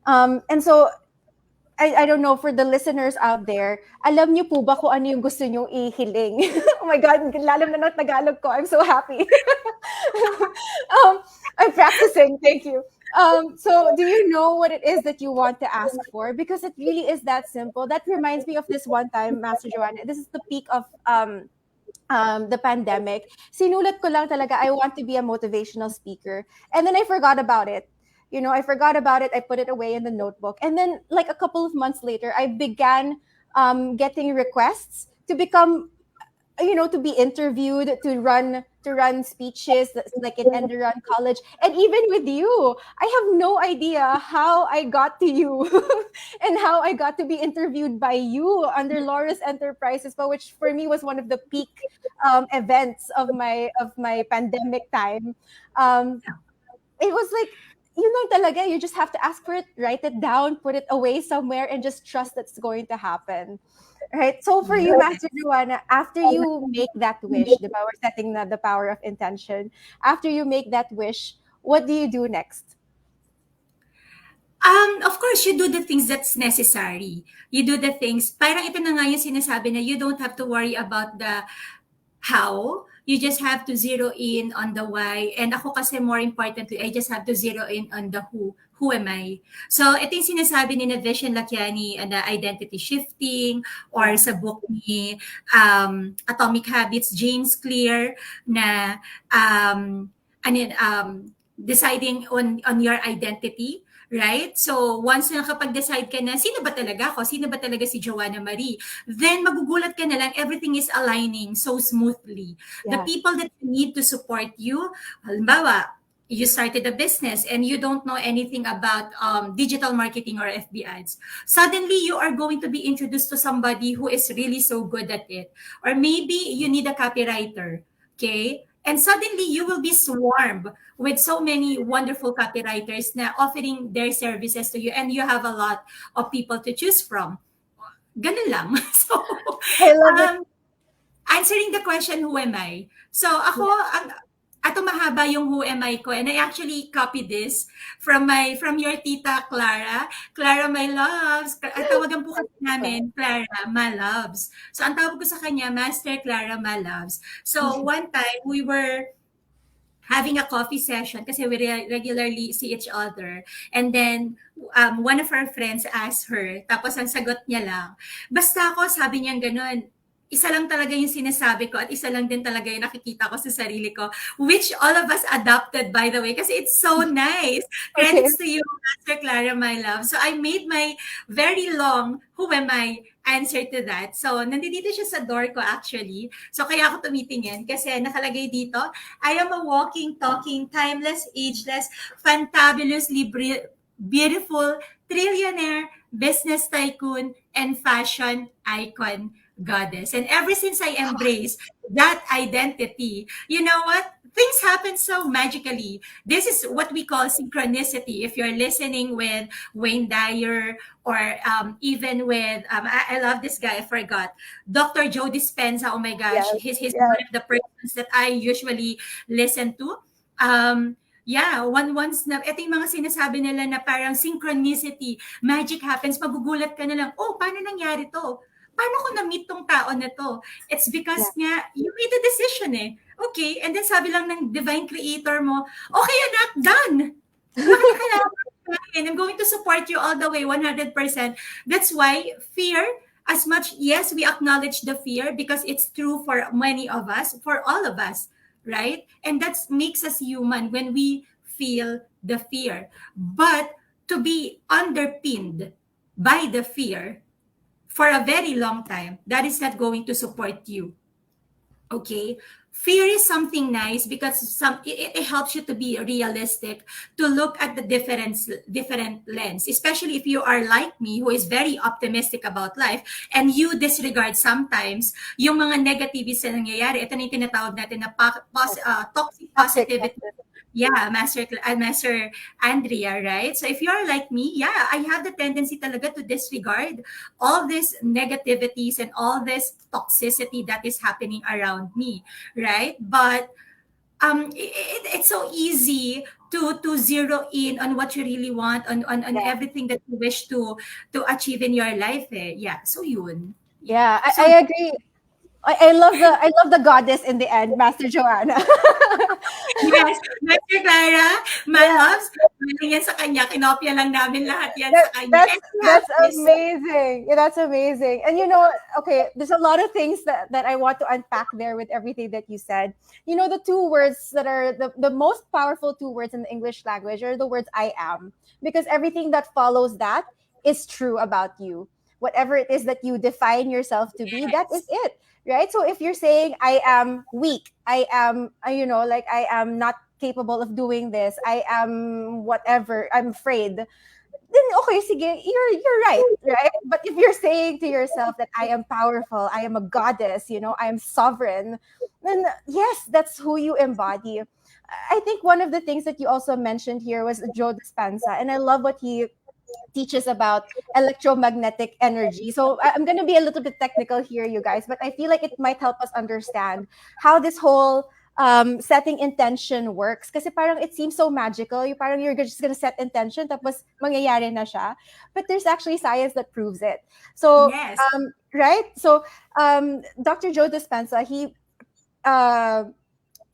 And so, I don't know, for the listeners out there, alam niyo po ba kung ano yung gusto niyong ihiling? Oh my God, lalim na ng Tagalog ko. I'm so happy. I'm practicing. Thank you. So, do you know what it is that you want to ask for? Because it really is that simple. That reminds me of this one time, Master Joanna. This is the peak of the pandemic. Sinulat ko lang talaga, I want to be a motivational speaker. And then I forgot about it. I forgot about it. I put it away in the notebook. And then, like a couple of months later, I began getting requests to become, to be interviewed, to run speeches, like in Enderon College, and even with you. I have no idea how I got to you, and how I got to be interviewed by you under Laurus Enterprises, but which for me was one of the peak events of my pandemic time. It was like, talaga, you just have to ask for it, write it down, put it away somewhere, and just trust that's going to happen. Right. So for you, Master Joanna, after you make that wish, the power setting, the power of intention, after you make that wish, what do you do next? Of course, you do the things that's necessary. You do the things, parang ito na nga yung sinasabi na you don't have to worry about the how. You just have to zero in on the why. And ako kasi more importantly, I just have to zero in on the who. Who am I? So, ito yung sinasabi ni na Vision Lakiani na identity shifting or sa book ni Atomic Habits, James Clear na deciding on your identity, Right? So, once na nakapag-decide ka na, sino ba talaga ako? Sino ba talaga si Joanna Marie? Then, magugulat ka na lang, everything is aligning so smoothly. The Yeah. people that need to support you, halimbawa, you started a business and you don't know anything about digital marketing or FB ads. Suddenly, you are going to be introduced to somebody who is really so good at it. Or maybe you need a copywriter. Okay? And suddenly, you will be swarmed with so many wonderful copywriters na offering their services to you, and you have a lot of people to choose from. Ganun lang. So, I love it. um, answering the question, who am I? So, ako, Yeah. ato mahaba yung who am I ko, and I actually copied this from your tita Clara. Clara, my loves. Tawagan po kasi namin, Clara, my loves. So, ang tawag ko sa kanya, Master Clara, my loves. So, one time, we were having a coffee session kasi we regularly see each other. And then, one of our friends asked her, tapos ang sagot niya lang, basta ako, sabi niya ganun, isa lang talaga yung sinasabi ko at isa lang din talaga yung nakikita ko sa sarili ko, which all of us adopted, by the way, kasi it's so nice. Okay. Credits to you, Master Clara, my love. So I made my very long, who am I, answer to that. So, nandito siya sa door ko actually. So, kaya ako tumitingin kasi nakalagay dito, I am a walking, talking, timeless, ageless, fantabulously beautiful, trillionaire, business tycoon, and fashion icon goddess. And ever since I embraced that identity, you know what? Things happen so magically. This is what we call synchronicity. If you're listening with Wayne Dyer or even with, I love this guy, I forgot, Dr. Joe Dispenza. Oh my gosh, Yes. he's Yes. one of the persons that I usually listen to. Yeah, once na, ito yung mga sinasabi nila na parang synchronicity, magic happens, magugulat ka na lang, oh, paano nangyari to? Paano ko na-meet tong tao na to? It's Yeah. because nga, you made a decision eh. Okay, and then sabi lang ng divine creator mo, okay anak, done. Wala ka na kailangan. I'm going to support you all the way, 100%. That's why fear, as much, yes, we acknowledge the fear because it's true for many of us, for all of us, right? And that makes us human when we feel the fear. But to be underpinned by the fear for a very long time, that is not going to support you. Okay, fear is something nice because it helps you to be realistic, to look at the different lens, especially if you are like me who is very optimistic about life and you disregard sometimes yung mga negativities na nangyayari. Ito na yung tinatawag natin na toxic Toxic. positivity. Yeah, Master Andrea, right? So if you're like me, yeah, I have the tendency talaga to disregard all these negativities and all this toxicity that is happening around me, right? But it's so easy to zero in on what you really want, on Yeah. everything that you wish to achieve in your life. Eh. Yeah, so yun. Yeah. I So agree. I love the goddess in the end, Master Joanna. yes, Master Clara, my Yeah. loves, galing yan sa kanya. Kinopya lang namin lahat yan That, sa kanya. that's And we have that's this. amazing. Yeah, that's amazing. And you know, okay, there's a lot of things that I want to unpack there with everything that you said. You know, the two words that are the most powerful two words in the English language are the words I am. Because everything that follows that is true about you. Whatever it is that you define yourself to be, that is Yes. it. Right? So if you're saying I am weak, I am like I am not capable of doing this, I am whatever, I'm afraid, then okay, sige, you're right, right? But if you're saying to yourself that I am powerful, I am a goddess, I am sovereign, then yes, that's who you embody. I think one of the things that you also mentioned here was Joe Dispenza, and I love what he teaches about electromagnetic energy. So I'm going to be a little bit technical here, you guys, but I feel like it might help us understand how this whole setting intention works. Kasi parang it seems so magical. Parang you're just gonna set intention tapos mangyayari na siya. But there's actually science that proves it. So, Yes. right? So, Dr. Joe Dispenza, he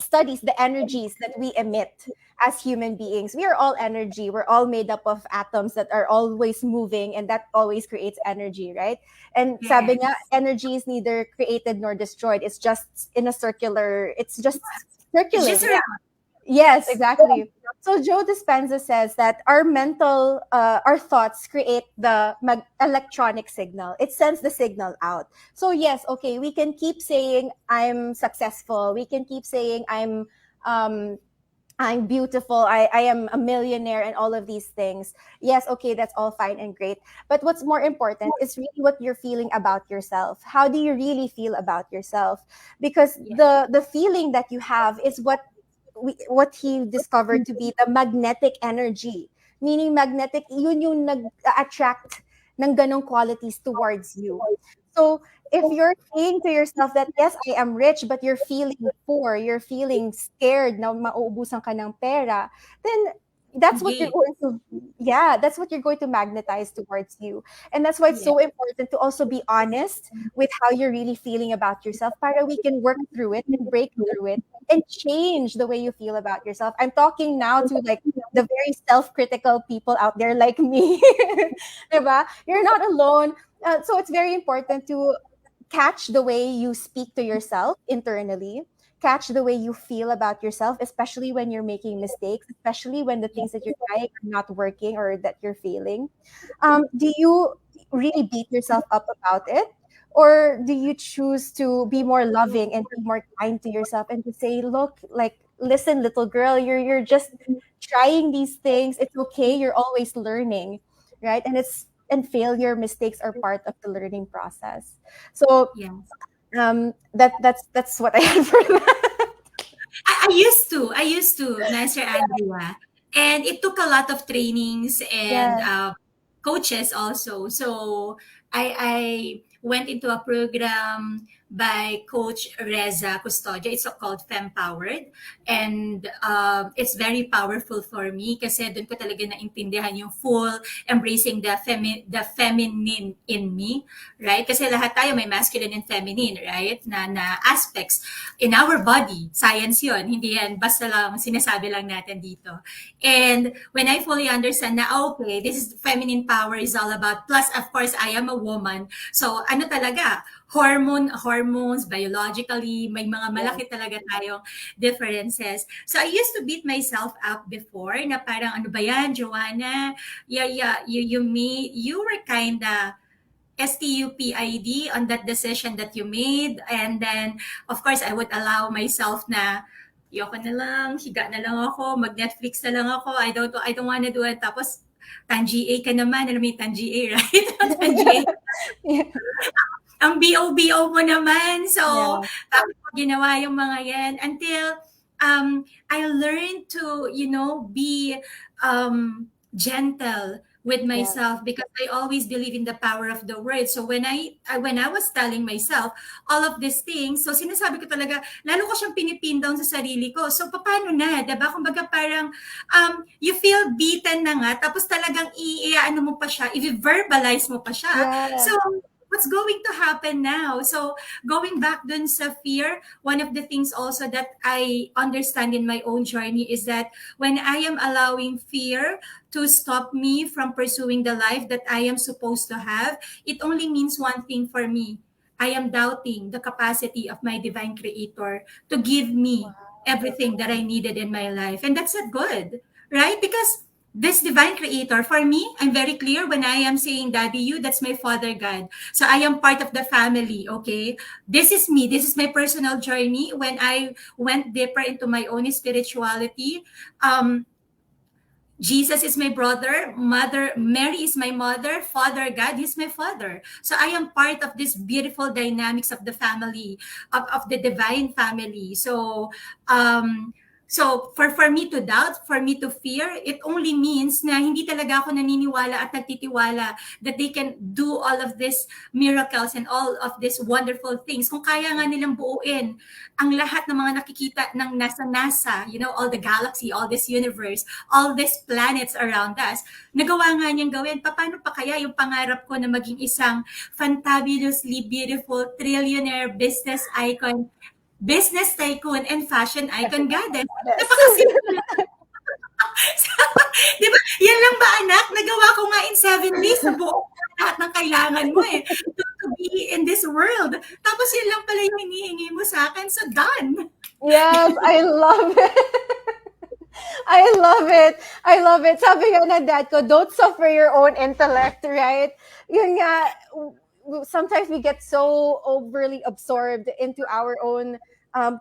studies the energies that we emit as human beings. We are all energy. We're all made up of atoms that are always moving, and that always creates energy, right? And sabi nga, Yes. energy is neither created nor destroyed. It's just It's just circulating. Yeah. around. Yes, Yes. exactly. So Joe Dispenza says that our thoughts create the electronic signal. It sends the signal out. So yes, okay, we can keep saying I'm successful. We can keep saying um, I'm beautiful. I am a millionaire and all of these things. Yes, okay, that's all fine and great. But what's more important is really what you're feeling about yourself. How do you really feel about yourself? Because Yeah. the feeling that you have is what he discovered to be the magnetic energy. Meaning magnetic, yun yung nag-attract ng ganong qualities towards you. So if you're saying to yourself that yes, I am rich, but you're feeling poor, you're feeling scared na mauubusan ka ng pera, then that's what you're Engage. going to that's what you're going to magnetize towards you. And that's why it's Yeah. so important to also be honest with how you're really feeling about yourself para we can work through it and break through it and change the way you feel about yourself. I'm talking now to like the very self-critical people out there like me. Diba? You're not alone. So it's very important to catch the way you speak to yourself internally, catch the way you feel about yourself, especially when you're making mistakes, especially when the things that you're trying are not working or that you're failing. Do you really beat yourself up about it? Or do you choose to be more loving and be more kind to yourself and to say, look, like, listen, little girl, you're just trying these things. It's okay. You're always learning, right? And failure, mistakes are part of the learning process. So Yeah. that's what I had for that. I used to, Master Andrea. And it took a lot of trainings and Yeah, coaches also. So I went into a program by Coach Reza Custodia. It's called Fempowered. And it's very powerful for me kasi doon ko talaga naintindihan yung full embracing the feminine in me, right? Kasi lahat tayo may masculine and feminine, right? Na aspects in our body. Science yun. Hindi yan basta lang sinasabi lang natin dito. And when I fully understand na, okay, this is feminine power is all about, plus of course, I am a woman. So ano talaga, hormones, biologically, may mga yeah, malaki talaga tayong differences. So I used to beat myself up before na parang ano ba yan, Joanna? Yeah, you were kinda STUPID on that decision that you made. And then, of course, I would allow myself na, yoko na lang, higa na lang ako, mag-Netflix na lang ako, I don't wanna do it. Tapos, tan-GA ka naman, alam mo yung tan-GA, right? Tan-GA, yeah, ang BO-BO mo naman. So, yeah, bakit mo ginawa yung mga yan? Until I learned to, be gentle with yeah, myself because I always believe in the power of the word. So when I was telling myself all of these things, so sinasabi ko talaga, lalo ko siyang pinipin down sa sarili ko. So paano na, 'di ba? Kumbaga parang you feel beaten na nga tapos talagang i-ano mo pa siya, i-verbalize mo pa siya. yeah, So what's going to happen now? So going back dun sa fear, one of the things also that I understand in my own journey is that when I am allowing fear to stop me from pursuing the life that I am supposed to have, it only means one thing for me. I am doubting the capacity of my divine creator to give me everything that I needed in my life. And that's not good, right? Because this divine creator, for me, I'm very clear when I am saying Daddy, you, that's my Father God. So I am part of the family, okay? This is me. This is my personal journey. When I went deeper into my own spirituality, um, Jesus is my brother, mother, Mary is my mother, Father God is my father. So I am part of this beautiful dynamics of the family, of the divine family. So for me to doubt, for me to fear, it only means na hindi talaga ako naniniwala at nagtitiwala that they can do all of these miracles and all of these wonderful things. Kung kaya nga nilang buuin ang lahat ng mga nakikita ng nasa NASA, all the galaxy, all this universe, all these planets around us, nagawa nga niyang gawin. Paano pa kaya yung pangarap ko na maging isang fantabulously beautiful trillionaire business tycoon and fashion icon goddess? yes. Napakasimple lang. Di ba? Yan lang ba anak? Nagawa ko nga in 7 days sa buong lahat ng kailangan mo eh. To be in this world. Tapos yun lang pala yung hinihingi mo sa akin. So done. Yes, I love it. I love it. I love it. Sabi nga ng dad ko, don't suffer your own intellect, right? Yun nga, sometimes we get so overly absorbed into our own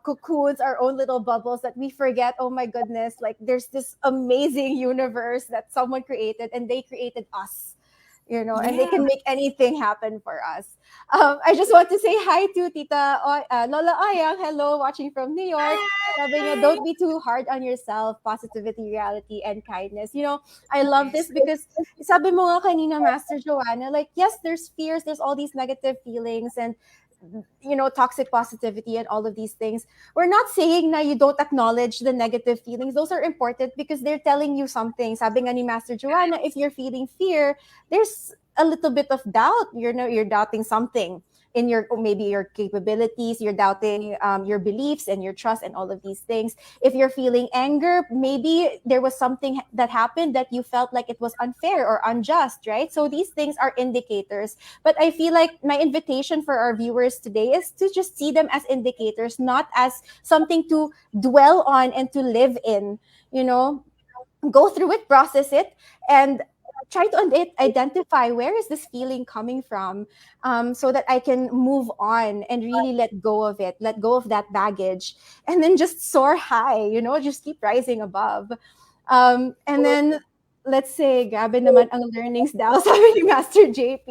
cocoons, our own little bubbles that we forget, oh my goodness, like there's this amazing universe that someone created and they created us, and they Yeah. can make anything happen for us. I just want to say hi to Tita Lola Ayang. Hello, watching from New York. Sabi niya, Hi. don't be too hard on yourself. Positivity, reality, and kindness. I love Yes. this because sabi mo nga kanina, Master Joanna, like, yes, there's fears, there's all these negative feelings and, toxic positivity and all of these things. We're not saying na you don't acknowledge the negative feelings. Those are important because they're telling you something. Sabi nga ni Master Joanna, if you're feeling fear, there's a little bit of doubt. You're doubting something in your, or maybe your capabilities. You're doubting your beliefs and your trust and all of these things. If you're feeling anger, maybe there was something that happened that you felt like it was unfair or unjust, right? So these things are indicators. But I feel like my invitation for our viewers today is to just see them as indicators, not as something to dwell on and to live in. You know, go through it, process it, and try to identify where is this feeling coming from, so that I can move on and really let go of it, let go of that baggage, and then just soar high, just keep rising above. And then, let's say, grabe naman ang learnings daw, sabi ni Master JP.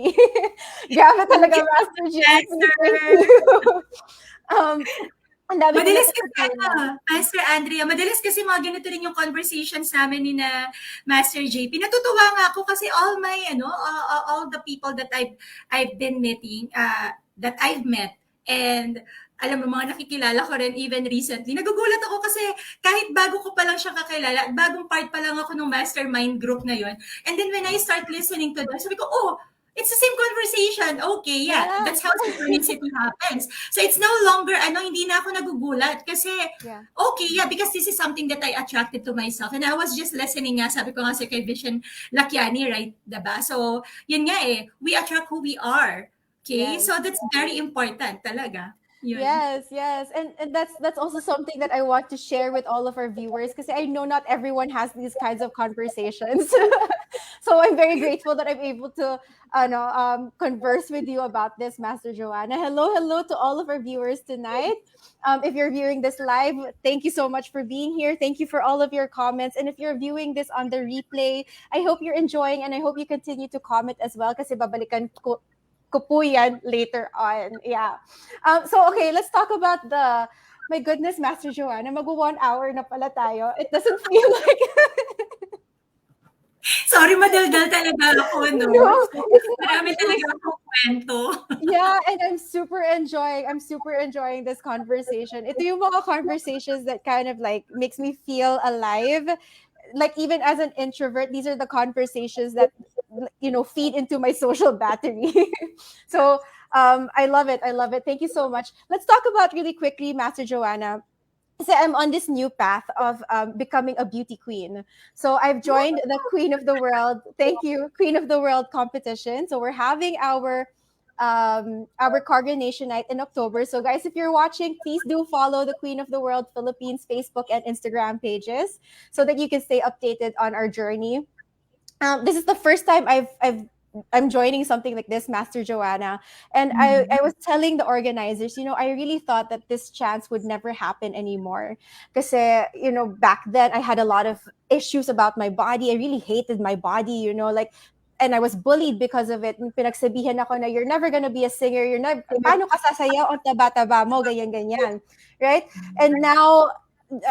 Grabe Thank talaga, you, Master JP. Thank Professor. you. um, ang dami ko Madalas kasi natutunan. Master Andrea, madalas kasi mga ganito rin yung conversations namin ni na Master JP. Natutuwa nga ako kasi all my, all the people that I've been meeting, that I've met, and alam mo, mga nakikilala ko rin even recently. Nagugulat ako kasi kahit bago ko pa lang siya kakilala, bagong part pa lang ako ng mastermind group na yon. And then when I start listening to them, sabi ko, oh, it's the same conversation. Okay, yeah, Yeah. that's how synchronicity happens. So it's no longer, hindi na ako nagugulat kasi, Yeah. okay, yeah, because this is something that I attracted to myself. And I was just listening nga, sabi ko nga sa kay Vision Lakiani, right? Diba? So, yun nga we attract who we are. Okay? Yes. So that's very important talaga. Yun. Yes, yes. And that's also something that I want to share with all of our viewers because I know not everyone has these kinds of conversations. So I'm very grateful that I'm able to converse with you about this, Master Joanna. Hello, hello to all of our viewers tonight. If you're viewing this live, thank you so much for being here. Thank you for all of your comments. And if you're viewing this on the replay, I hope you're enjoying and I hope you continue to comment as well kasi babalikan ko po yan later on. Yeah. So, okay, let's talk about my goodness, Master Joanna, mag 1 hour na pala tayo. It doesn't feel like, Sorry, madaldal talaga ako, no? no, So, it's not. marami talaga akong kwento. Yeah, and I'm super enjoying this conversation. Ito yung mga conversations that kind of like makes me feel alive. Like even as an introvert, these are the conversations that feed into my social battery. So I love it. I love it. Thank you so much. Let's talk about really quickly, Master Joanna. So I'm on this new path of becoming a beauty queen. So I've joined the Queen of the World. Thank you, Queen of the World competition. So we're having our Cargo Nation night in October. So guys, if you're watching, please do follow the Queen of the World Philippines Facebook and Instagram pages so that you can stay updated on our journey. This is the first time I'm joining something like this, Master Joanna. And I was telling the organizers, I really thought that this chance would never happen anymore. Because, back then I had a lot of issues about my body. I really hated my body, like, and I was bullied because of it. Pinagsabihan ako na, you're never gonna be a singer. You're never, paano ka sasayaw? Ang taba-taba mo, ganyan-ganyan. Right? And now,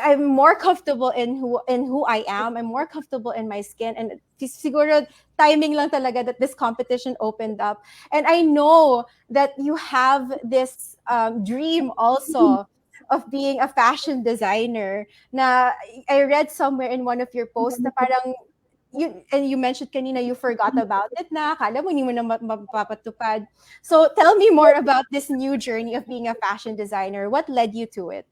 I'm more comfortable in who I am. I'm more comfortable in my skin, and siguro timing lang talaga that this competition opened up. And I know that you have this dream also of being a fashion designer. Na I read somewhere in one of your posts na parang you mentioned kanina you forgot about it na akala mo hindi mo na mapapatupad. So tell me more about this new journey of being a fashion designer. What led you to it?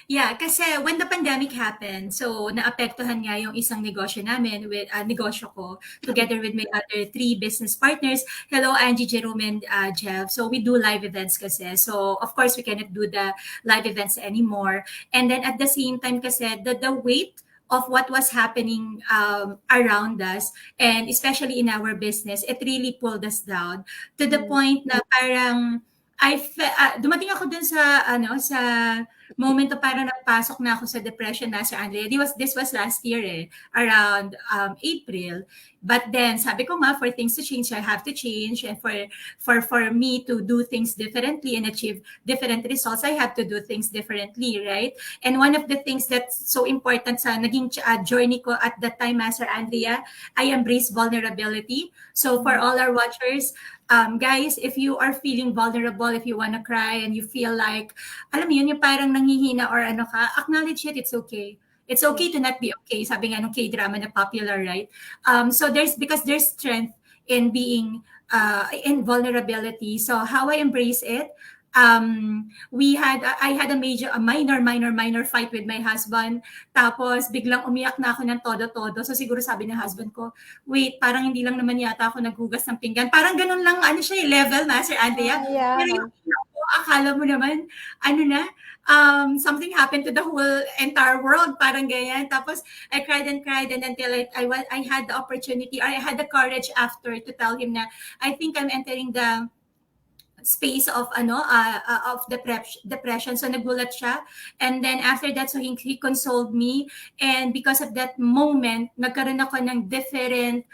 Yeah, kasi when the pandemic happened, so naapektuhan nga yung isang negosyo namin with negosyo ko together with my other three business partners. Hello, Angie, Jerome, and Jeff. So we do live events kasi. So of course we cannot do the live events anymore. And then at the same time kasi the weight of what was happening around us and especially in our business, it really pulled us down to the Mm. point na parang dumating ako dun sa moment na parang napasok na ako sa depression na sa Andrea. This was last year around April. But then sabi ko nga for things to change, I have to change and for me to do things differently and achieve different results, I have to do things differently, right? And one of the things that's so important sa naging journey ko at that time, Master Andrea, I embrace vulnerability. So for Mm. all our watchers, guys, if you are feeling vulnerable, if you wanna cry and you feel like, alam mo yun, yung parang nanghihina or ano ka, acknowledge it, it's okay. It's Yeah. okay to not be okay. Sabi nga nung K-drama na popular, right? So because there's strength in being in vulnerability. So how I embrace it, I had a minor fight with my husband. Tapos biglang umiyak na ako ng todo-todo. So siguro sabi ng husband ko, wait, parang hindi lang naman yata ako naghugas ng pinggan. Parang ganun lang, ano siya, level na, Sir Andrea. Pero Yeah. yung akala mo naman, ano na, something happened to the whole entire world, parang ganyan. Tapos, I cried and cried and until I had the opportunity, or I had the courage after to tell him na, I think I'm entering the space of of depression. So nagulat siya, and then after that, so he consoled me, and because of that moment nagkaroon ako ng different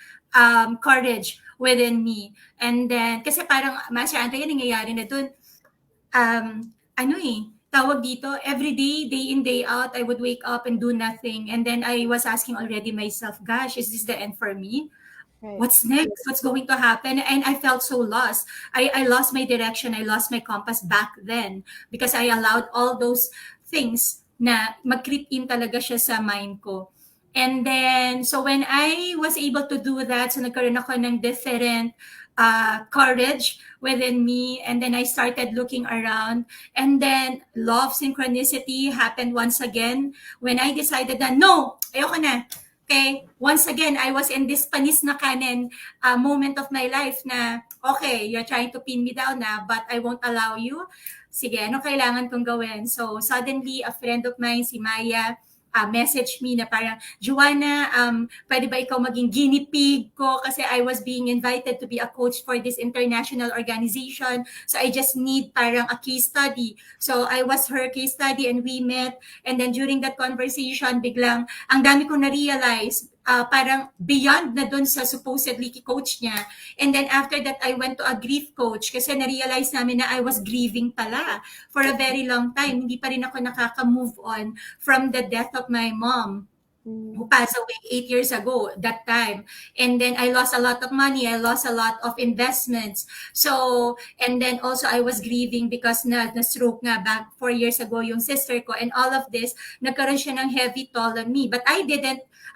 courage within me. And then kasi parang Master Andrea, nangyayari na dun, ano tawag dito, every day, day in, day out, I would wake up and do nothing. And then I was asking already myself, gosh, is this the end for me? Right. What's next? What's going to happen? And I felt so lost. I lost my direction. I lost my compass back then because I allowed all those things na mag-creep in talaga siya sa mind ko. And then, so when I was able to do that, so nagkaroon ako ng different courage within me. And then I started looking around. And then law of synchronicity happened once again when I decided that, no, ayoko na. Okay, once again, I was in this panis na kanin moment of my life na, okay, you're trying to pin me down na, but I won't allow you. Sige, ano kailangan kong gawin? So, suddenly, a friend of mine, si Maya, message me na parang, Joana, pwede ba ikaw maging guinea pig ko? Kasi I was being invited to be a coach for this international organization. So I just need parang a case study. So I was her case study and we met. And then during that conversation, biglang, ang dami kong na-realize, parang beyond na dun sa supposedly coach niya. And then after that, I went to a grief coach kasi na-realize namin na I was grieving pala for a very long time. Hindi pa rin ako nakaka-move on from the death of my mom Mm. who passed away 8 years ago that time. And then I lost a lot of money. I lost a lot of investments. So, and then also I was grieving because na-stroke nga back 4 years ago yung sister ko. And all of this, nagkaroon siya ng heavy toll on me. But I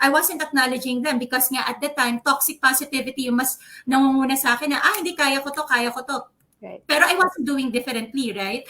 wasn't acknowledging them because nga at the time, toxic positivity yung mas nangunguna sa akin na, hindi, kaya ko to, kaya ko to. Right. Pero I wasn't doing differently, right?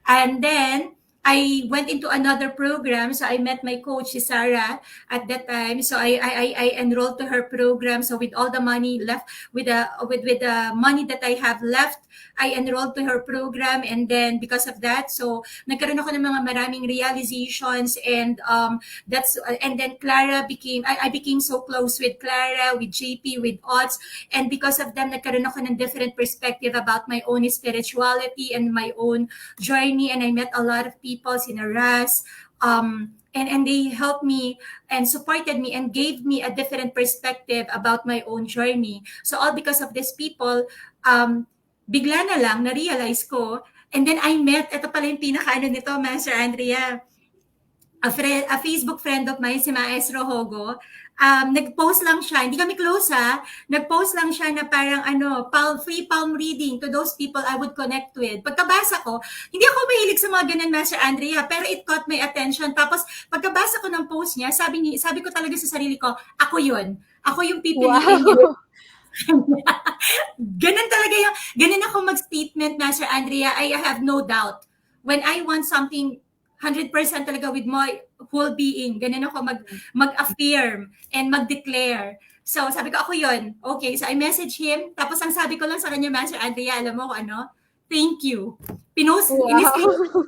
And then, I went into another program. So I met my coach, si Sarah, at that time. So I enrolled to her program. So with all the money left, with the money that I have left, I enrolled to her program. And then because of that, so nagkaroon ako ng mga maraming realizations. And and then Clara I became so close with Clara, with JP, with Odds. And because of them, nagkaroon ako ng different perspective about my own spirituality and my own journey. And I met a lot of people, sina Ras, and they helped me and supported me and gave me a different perspective about my own journey. So all because of these people, bigla na lang na-realize ko, and then I met, ito pala yung pinaka-ano nito, Master Andrea, a Facebook friend of mine, si Maestro Hogo, nag-post lang siya, hindi kami close nag-post lang siya na parang free palm reading to those people I would connect with. Pagkabasa ko, hindi ako mahilig sa mga ganun, Master Andrea, pero it caught my attention. Tapos, pagkabasa ko ng post niya, sabi ko talaga sa sarili ko, ako yun. Ako yung pipiliin niya. Wow. Ganun ako mag-statement, Master Andrea. I have no doubt. When I want something 100% talaga with my whole being. Ganun ako mag-affirm and mag-declare. So, sabi ko, ako yun. Okay, so I message him. Tapos, ang sabi ko lang sa kanya, Master Andrea, alam mo kung ano? Thank you. In-screen Wow.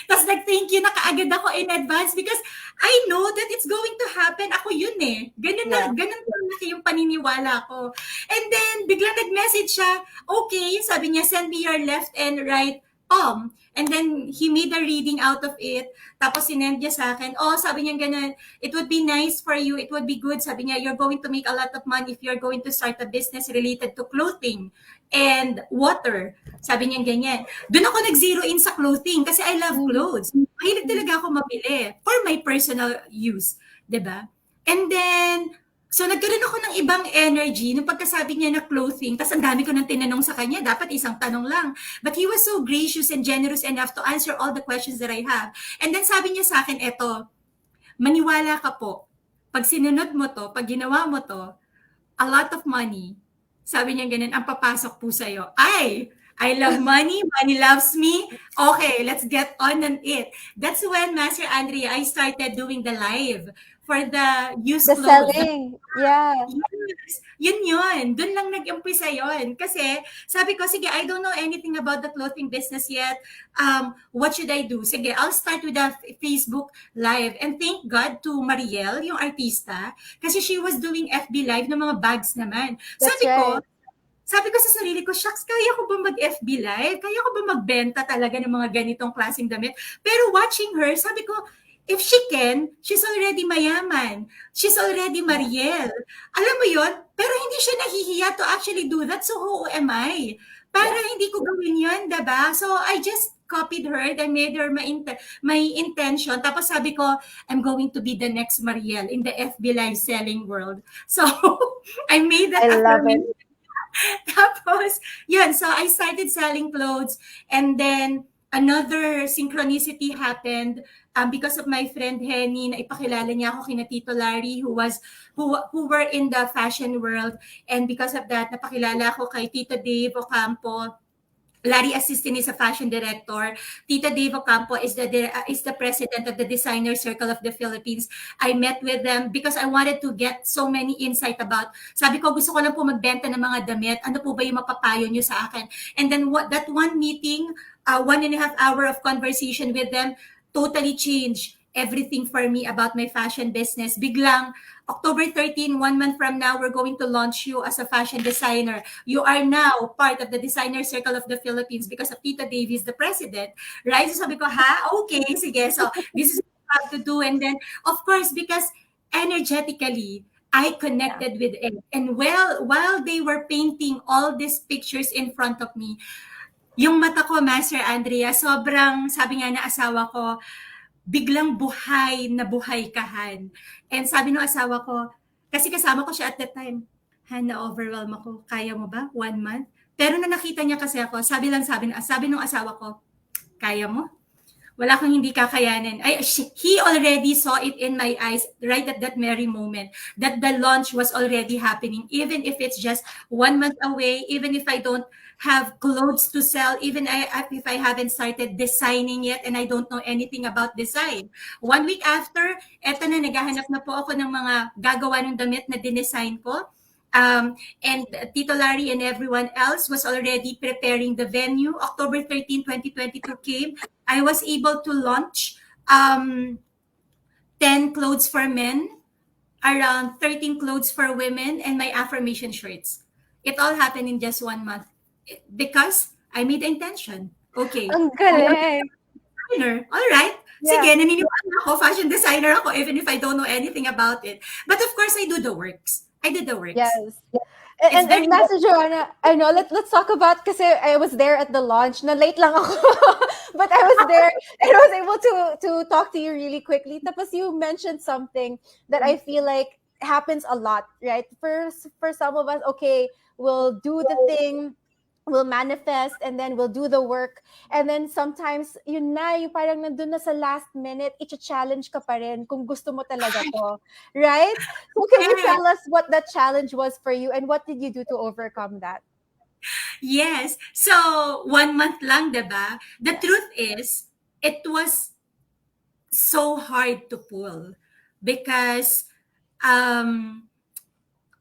tapos nag-thank you na kaagad ako in advance because I know that it's going to happen. Ako yun eh. Yeah. Ganun laki yung paniniwala ko. And then, biglang nag-message siya, okay, sabi niya, send me your left and right palm. And then, he made a reading out of it. Tapos, sinend niya sa akin, oh, sabi niya ganun, it would be nice for you, it would be good. Sabi niya, you're going to make a lot of money if you're going to start a business related to clothing and water. Sabi niya ganyan. Doon ako nag-zero in sa clothing kasi I love Mhm. clothes. Mahilig talaga ako mabili for my personal use. 'Di ba? And then, so nagkaroon ako ng ibang energy nung pagkasabi niya na clothing. Tapos ang dami ko nang tinanong sa kanya. Dapat isang tanong lang. But he was so gracious and generous enough to answer all the questions that I have. And then sabi niya sa akin, eto, maniwala ka po. Pag sinunod mo to, pag ginawa mo to, a lot of money. Sabi niya ganun, ang papasok po sa'yo. Ay, I love money, money loves me. Okay, let's get on it. That's when, Master Andrea, I started doing the live for the used The clothes. selling. Yeah. Yes, yun. Doon lang nag-umpisa yun. Kasi sabi ko, sige, I don't know anything about the clothing business yet. What should I do? Sige, I'll start with the Facebook Live. And thank God to Mariel, yung artista, kasi she was doing FB Live ng mga bags naman. That's Sabi ko, right. sabi ko sa sarili ko, shucks, kaya ko ba mag-FB Live? Kaya ko ba magbenta talaga ng mga ganitong klaseng damit? Pero watching her, sabi ko, if she can, she's already mayaman. She's already Mariel. Alam mo yon? Pero hindi siya nahihiya to actually do that. So who am I? Para Yeah. hindi ko gawin yun, diba? So I just copied her and made her my intention. Tapos sabi ko, I'm going to be the next Mariel in the FB Live selling world. So I made I that love it. affirmation. Tapos, yun, so I started selling clothes and then another synchronicity happened because of my friend Henny na ipakilala niya ako kina Tito Larry who were in the fashion world, and because of that napakilala ako kay Tito Dave Ocampo. Larry Assistin is a fashion director. Tita Dave Ocampo is the president of the Designer Circle of the Philippines. I met with them because I wanted to get so many insight about. Sabi ko, gusto ko lang po magbenta ng mga damit. Ano po ba yung mapapayo nyo sa akin? And then that one meeting, 1.5 hour of conversation with them, totally changed everything for me about my fashion business. Biglang, October 13, 1 month from now, we're going to launch you as a fashion designer. You are now part of the Designer Circle of the Philippines because of Tita Davies, the president. Right? So sabi ko, ha? Okay, sige. So this is what you have to do. And then, of course, because energetically, I Yeah. connected with it. And while they were painting all these pictures in front of me, yung mata ko, Master Andrea, sobrang, sabi nga na asawa ko, biglang buhay na buhay ka, Han. And sabi ng asawa ko, kasi kasama ko siya at that time, Han, na-overwhelm ako. Kaya mo ba? 1 month? Pero na nakita niya kasi ako, sabi ng asawa ko, kaya mo? Wala kang hindi kakayanin. He already saw it in my eyes right at that very moment that the launch was already happening, even if it's just 1 month away, even if I don't have clothes to sell, even if I haven't started designing yet and I don't know anything about design. 1 week after, eto na, naghahanap na po ako ng mga gagawa ng damit na dinesign ko. And Tito Larry and everyone else was already preparing the venue. October 13, 2022 came. I was able to launch 10 clothes for men, around 13 clothes for women, and my affirmation shirts. It all happened in just 1 month because I made the intention. Okay, Ang I am a galing. designer. All right. Yeah. Sige, naniniwala ako, fashion designer ako, even if I don't know anything about it. But of course, I do the works. I did the works. Yes. It's And very Master Joanna, I know, let's talk about, kasi I was there at the launch. Na late lang ako. But I was there and I was able to talk to you really quickly. Tapos you mentioned something that I feel like happens a lot, right? For some of us, okay, we'll do the thing, we'll manifest, and then we'll do the work. And then sometimes, yun na, yung parang nandun na sa last minute, i-challenge ka pa rin kung gusto mo talaga to. Right? So can you yes. tell us what that challenge was for you and what did you do to overcome that? Yes. So, 1 month lang, diba? The truth is, it was so hard to pull because um,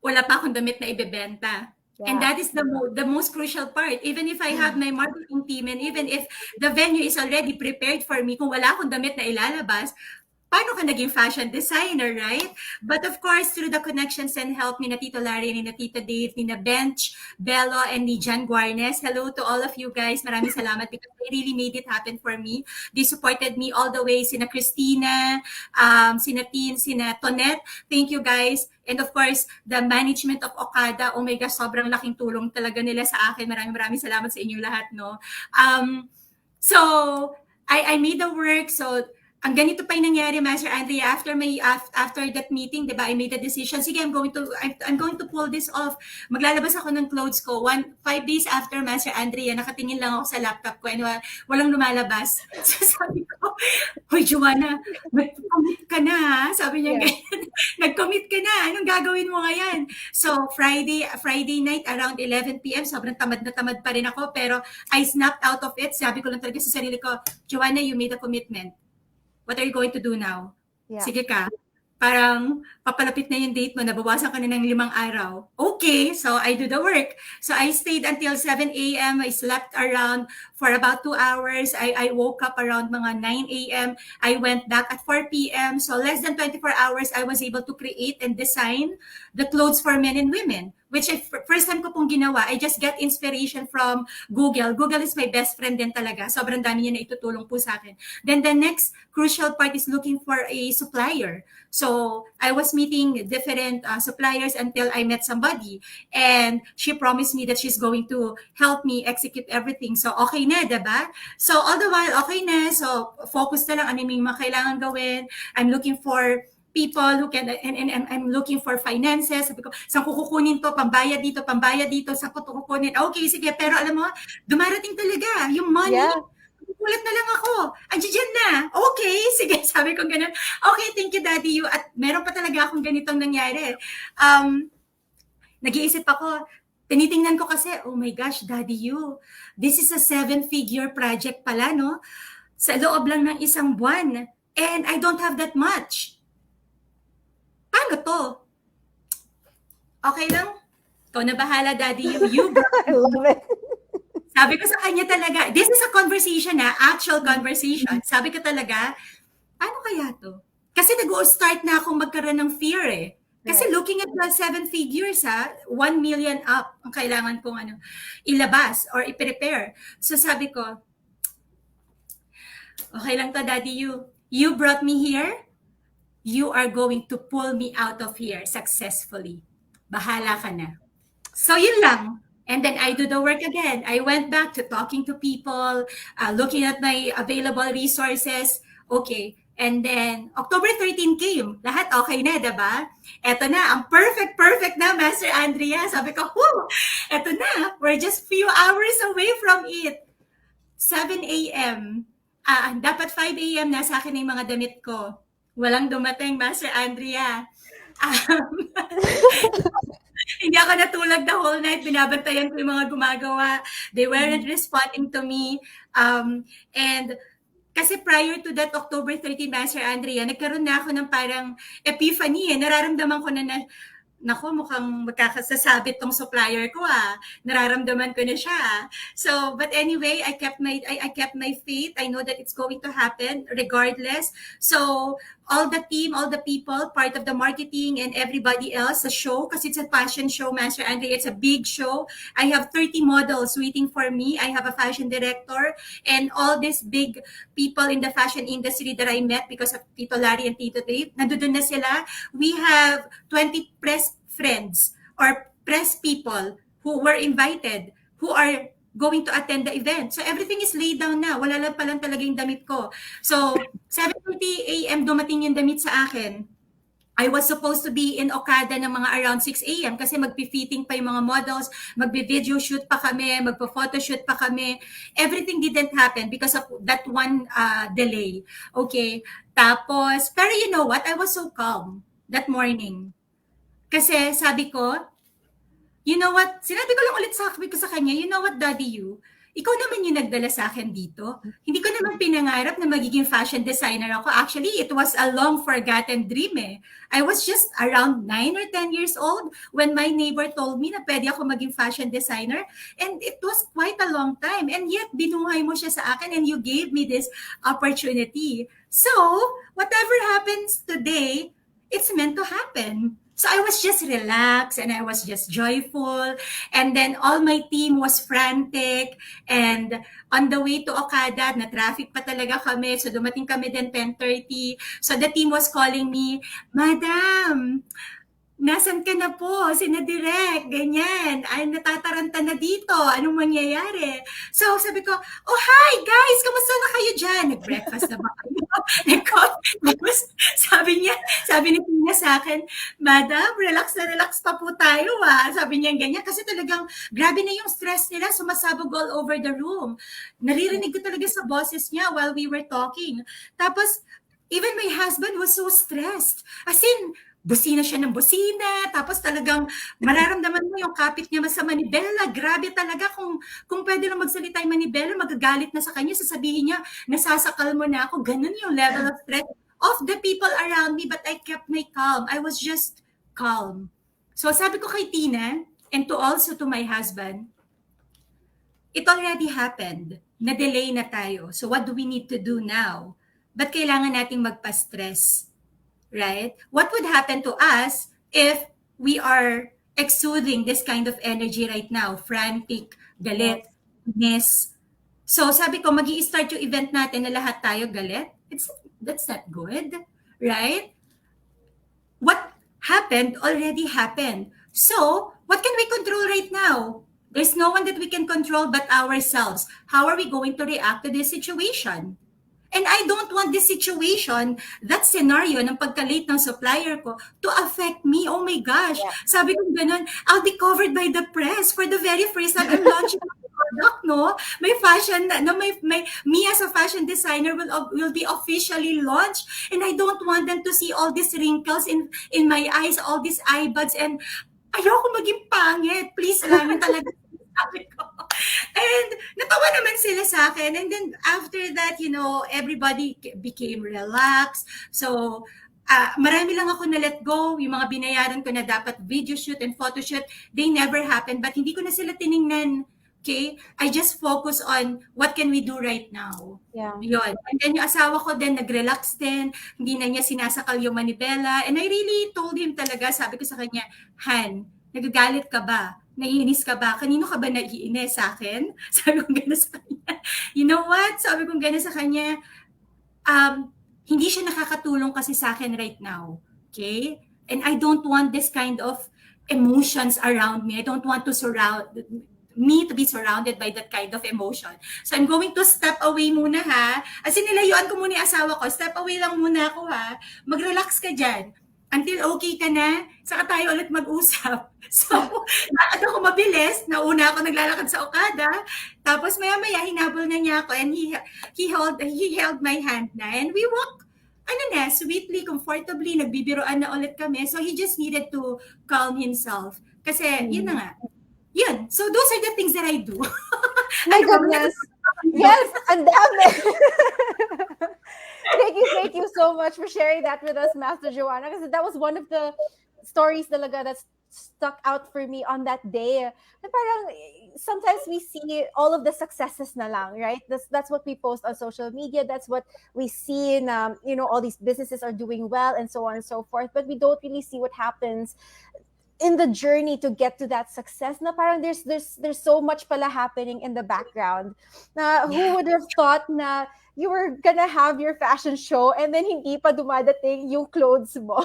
wala pa akong damit na ibebenta. And Yeah. that is the most crucial part. Even if I have my marketing team and even if the venue is already prepared for me, kung wala akong damit na ilalabas, paano ka naging fashion designer, right? But of course, through the connections and help ni na Tito Larry, ni na Tita Dave, ni na Bench, Bello, and ni Jan Guarnes. Hello to all of you guys. Maraming salamat because they really made it happen for me. They supported me all the way. Sina Christina, sina Tin, sina Tonette. Thank you guys. And of course, the management of Okada. Oh my gosh, sobrang laking tulong talaga nila sa akin. Maraming salamat sa inyo lahat, no? So, I made the work. So, ang ganito pa yung nangyari, Master Andrea, after that meeting, 'di ba? I made a decision. Sige, I'm going to pull this off. Maglalabas ako ng clothes ko. 5 days after, Master Andrea, nakatingin lang ako sa laptop ko and walang lumalabas. So sabi ko, "Hoy, Joana, nag-commit ka na, ha?" Sabi niya, Yes. nag-commit ka na. Anong gagawin mo ngayon? So Friday night around 11 p.m. sobrang tamad na tamad pa rin ako pero I snapped out of it. Sabi ko lang talaga sa sarili ko, Joanna, you made a commitment. What are you going to do now? Yeah. Sige ka. Parang papalapit na yung date mo, nabawasan ka na ng 5 araw. Okay, so I do the work. So I stayed until 7 a.m. I slept around for about 2 hours. I woke up around mga 9 a.m. I went back at 4 p.m. So less than 24 hours, I was able to create and design the clothes for men and women. Which first time ko pong ginawa, I just get inspiration from Google. Google is my best friend din talaga. Sobrang dami niya na itutulong po sa akin. Then the next crucial part is looking for a supplier. So I was meeting different suppliers until I met somebody. And she promised me that she's going to help me execute everything. So okay na, diba? So all the while, okay na. So focus na lang ano yung mga kailangan gawin. I'm looking for people who can, and I'm looking for finances. Sabi ko, saan ko kukunin to? Pambayad dito, saan ko to kukunin? Okay, sige, pero alam mo, dumarating talaga yung money. Yeah. Ulat na lang ako. Andiyan na. Okay, sige, sabi ko ganun. Okay, thank you, Daddy You. At meron pa talaga akong ganitong nangyari. Nag-iisip ako, tinitingnan ko kasi, oh my gosh, Daddy You, this is a 7-figure project pala, no? Sa loob lang ng isang buwan. And I don't have that much. Paano to? Okay lang? Ikaw na bahala, Daddy You. You I love it. Sabi ko sa kanya talaga, this is a conversation actual conversation. Sabi ko talaga, paano kaya to? Kasi nag-start na akong magkaroon ng fear eh. Kasi Right. looking at the 7 figures 1 million up ang kailangan kong ilabas or i-prepare. So sabi ko, okay lang to, Daddy You. You brought me here. You are going to pull me out of here successfully. Bahala ka na. So yun lang. And then I do the work again. I went back to talking to people, looking at my available resources. Okay. And then October 13 came. Lahat okay na, diba? Eto na, ang perfect na, Master Andrea. Sabi ko, whoo, eto na. We're just few hours away from it. 7 a.m. Dapat 5 a.m. nasa akin na yung mga damit ko. Walang dumating, Master Andrea. Hindi ako natulog the whole night. Binabantayan ko yung mga gumagawa. They weren't responding to me. And kasi prior to that October 13, Master Andrea, nagkaroon na ako ng parang epiphany. Nararamdaman ko na naku, mukhang magkakasasabit tong supplier ko Nararamdaman ko na siya. So, but anyway, I kept my faith. I know that it's going to happen regardless. So, all the team, all the people, part of the marketing and everybody else, the show, kasi it's a fashion show, Master Andrea, it's a big show. I have 30 models waiting for me. I have a fashion director and all these big people in the fashion industry that I met because of Tito Larry and Tito Dave. Nandoon na sila. We have 20 press friends or press people who were invited, who are going to attend the event. So everything is laid down na. Wala lang palang talaga yung damit ko. So 7:30 a.m. dumating yung damit sa akin. I was supposed to be in Okada ng mga around 6 a.m. kasi magpi-fitting pa yung mga models, magbi-video shoot pa kami, magpo-photo shoot pa kami. Everything didn't happen because of that one delay. Okay. Tapos, pero you know what? I was so calm that morning. Kasi sabi ko, you know what? Sinabi ko lang ulit sa kanya, you know what, Daddy You? ikaw naman yung nagdala sa akin dito. Hindi ko naman pinangarap na magiging fashion designer ako. Actually, it was a long forgotten dream eh. I was just around 9 or 10 years old when my neighbor told me na pwede ako maging fashion designer. And it was quite a long time. And yet, binuhay mo siya sa akin and you gave me this opportunity. So, whatever happens today, it's meant to happen. So I was just relaxed and I was just joyful. And then all my team was frantic. And on the way to Okada, na traffic pa talaga kami. So dumating kami din 10:30. So the team was calling me, Madam, nasan ka na po? Sina Direk, ganyan. Ay, natataranta na dito. Anong mangyayari? So, sabi ko, oh, hi, guys! Kamusta na kayo dyan? Nag-breakfast na ba kayo? Tapos, sabi ni Tina sa akin, Madam, relax na relax pa po tayo, ah. Sabi niya ganyan. Kasi talagang, grabe na yung stress nila. Sumasabog all over the room. Naririnig ko talaga sa boses niya while we were talking. Tapos, even my husband was so stressed. As in, busina siya ng busina, tapos talagang mararamdaman mo yung kapit niya sa manibela. Grabe talaga kung pwede lang magsalita yung manibela, magagalit na sa kanya, sasabihin niya, nasasakal mo na ako. Ganun yung level of threat of the people around me, but I kept my calm. I was just calm. So sabi ko kay Tina, and also to my husband, it already happened. Na-delay na tayo. So what do we need to do now? Ba't kailangan nating magpa-stress? Right? What would happen to us if we are exuding this kind of energy right now? Frantic, galit, miss. So sabi ko, magi-start yung event natin na lahat tayo galit. That's not good. Right? What happened already happened. So, what can we control right now? There's no one that we can control but ourselves. How are we going to react to this situation? And I don't want this situation, that scenario ng pagka-late ng supplier ko to affect me. Oh my gosh. Yeah. Sabi ko ganun, I'll be covered by the press for the very first time I'm launching a product, no? May fashion, no, me as a fashion designer will be officially launched. And I don't want them to see all these wrinkles in my eyes, all these eye buds, and ayoko maging pangit. Please lang, yun talaga sabi ko. And natawa naman sila sa akin. And then after that, everybody became relaxed. So, marami lang ako na let go. Yung mga binayaran ko na dapat video shoot and photo shoot, they never happened. But hindi ko na sila tiningnan. Okay? I just focus on what can we do right now. Yeah. Yun. And then yung asawa ko din, nag-relax din. Hindi na niya sinasakal yung manibela. And I really told him talaga, sabi ko sa kanya, Han, nagagalit ka ba? Naiinis ka ba? Kanino ka ba naiinis sa akin? Sabi ko gano'n sa kanya. You know what? Sabi ko gano'n sa kanya, hindi siya nakakatulong kasi sa akin right now. Okay? And I don't want this kind of emotions around me. I don't want to me to be surrounded by that kind of emotion. So I'm going to step away muna ha. As in, nilayuan ko muna yung asawa ko. Step away lang muna ako ha. Mag-relax ka dyan. Until okay ka na, saka tayo ulit mag-usap. So, lakad ako mabilis. Nauna ako naglalakad sa Okada. Tapos maya-maya, hinabol na niya ako and he held my hand na. And we walk, sweetly, comfortably, nagbibiroan na ulit kami. So, he just needed to calm himself. Kasi, yun na nga. Yun. So, those are the things that I do. My goodness. Yes, ang dami. Thank you so much for sharing that with us, Master Joana, because that was one of the stories talaga that stuck out for me on that day. Na parang sometimes we see all of the successes na lang, right? That's what we post on social media. That's what we see na, all these businesses are doing well and so on and so forth. But we don't really see what happens in the journey to get to that success. Na parang there's so much pala happening in the background. Na who would have thought na you were gonna have your fashion show and then hindi pa dumadating yung clothes mo,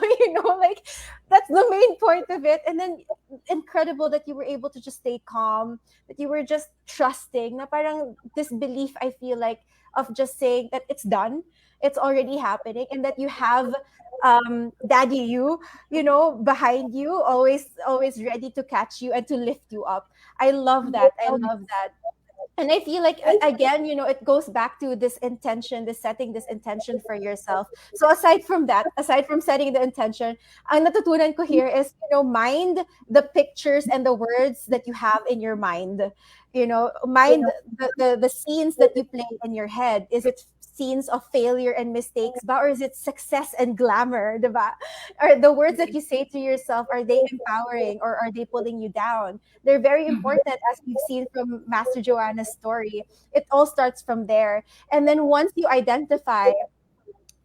like that's the main point of it. And then incredible that you were able to just stay calm, that you were just trusting, na parang this belief, I feel like, of just saying that it's done, it's already happening, and that you have daddy you behind you, always ready to catch you and to lift you up. I love that. And I feel like again, it goes back to this intention, this setting this intention for yourself. So aside from that, aside from setting the intention, ang natutunan ko here is, mind the pictures and the words that you have in your mind. Mind the scenes that you play in your head. Is it scenes of failure and mistakes ba, or is it success and glamour, diba? Or the words that you say to yourself, are they empowering or are they pulling you down? They're very important, as we've seen from Master Joanna's story. It all starts from there. And then once you identify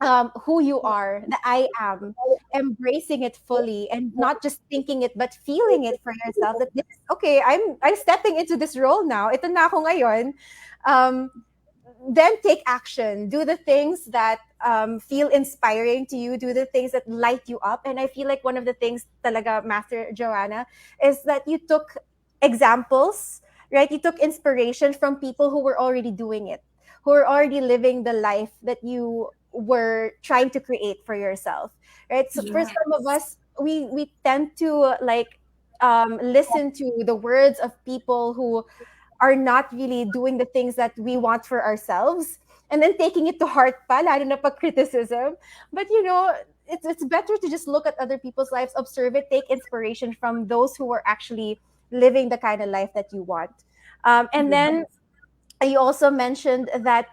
who you are, the I am, embracing it fully and not just thinking it, but feeling it for yourself that this, okay, I'm stepping into this role now. Ito na ako ngayon. Um, then take action. Do the things that feel inspiring to you. Do the things that light you up. And I feel like one of the things talaga, Master Joanna, is that you took examples, right? You took inspiration from people who were already doing it, who are already living the life that you were trying to create for yourself, right? So for some of Yes. us, we tend to like listen to the words of people who are not really doing the things that we want for ourselves, and then taking it to heart pa, lalo na pag criticism. But it's better to just look at other people's lives, observe it, take inspiration from those who are actually living the kind of life that you want. And then Yes. you also mentioned that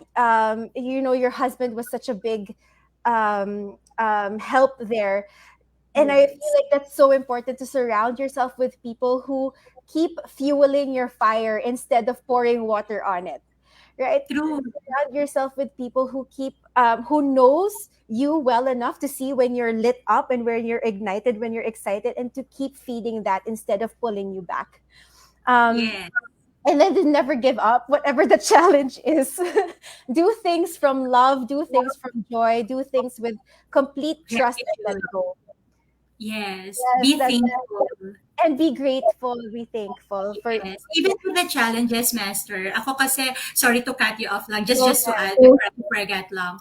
your husband was such a big help there, and I feel Yes. like that's so important, to surround yourself with people who keep fueling your fire instead of pouring water on it, right? True. Surround yourself with people who keep who knows you well enough to see when you're lit up and when you're ignited, when you're excited, and to keep feeding that instead of pulling you back. um, Yes. and then to never give up, whatever the challenge is. Do things from love, do things from joy, do things with complete trust, and Gratitude. let go. Yes. Yes, Be that's thankful. and be grateful, be thankful for. Yes, even with the challenges, Master. Ako kasi, sorry to cut you off lang, Go just to ahead. add before I forget lang.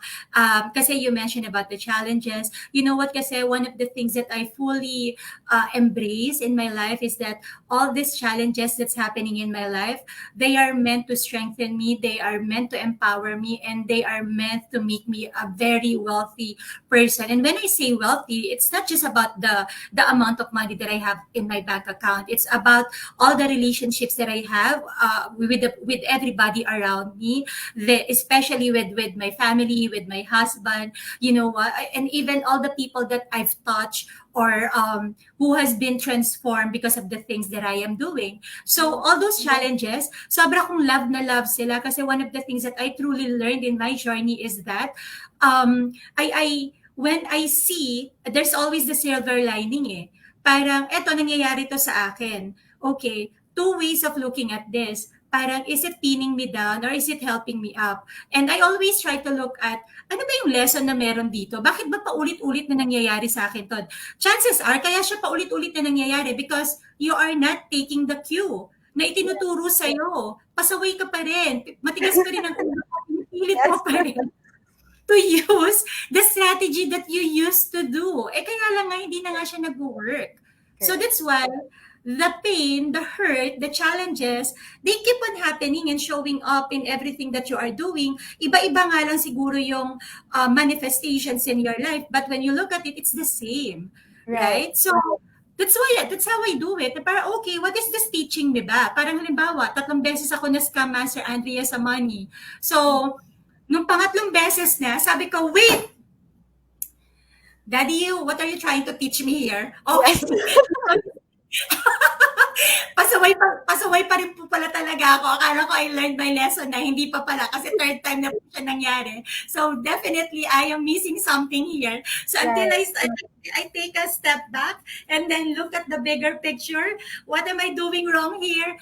Kasi you mentioned about the challenges. You know what, kasi one of the things that I fully embrace in my life is that all these challenges that's happening in my life, they are meant to strengthen me, they are meant to empower me, and they are meant to make me a very wealthy person. And when I say wealthy, it's not just about the amount of money that I have in my bank account. It's about all the relationships that I have with everybody around me, especially with my family, with my husband, and even all the people that I've touched or who has been transformed because of the things that I am doing. So all those challenges, sobra kong love na love sila kasi one of the things that I truly learned in my journey is that I when I see, there's always the silver lining eh. Parang, eto, nangyayari to sa akin. Okay, two ways of looking at this. Parang, is it pinning me down or is it helping me up? And I always try to look at, ano ba yung lesson na meron dito? Bakit ba paulit-ulit na nangyayari sa akin to? Chances are, kaya siya paulit-ulit na nangyayari because you are not taking the cue na itinuturo sa'yo. Pasaway ka pa rin. Matigas pa rin ang ulo mo. Pinipilit mo Yes. pa rin to use the strategy that you used to do. Eh kaya lang nga, hindi na nga siya nag-work. So Correct. that's why the pain, the hurt, the challenges, they keep on happening and showing up in everything that you are doing. Iba-iba nga lang siguro yung manifestations in your life. But when you look at it, it's the same. Right. Right? So, that's how I do it. Parang, okay, what is this teaching me ba? Parang halimbawa, 3 beses ako na-scam Master Andrea sa money. So, nung pangatlong beses na, sabi ko, wait, Daddy, what are you trying to teach me here? Okay. Yes. Pasaway pa rin po pala talaga ako. Akala ko I learned my lesson na hindi pa pala kasi third time na po siya nangyari. So definitely I am missing something here. So until Right. I take a step back and then look at the bigger picture, what am I doing wrong here?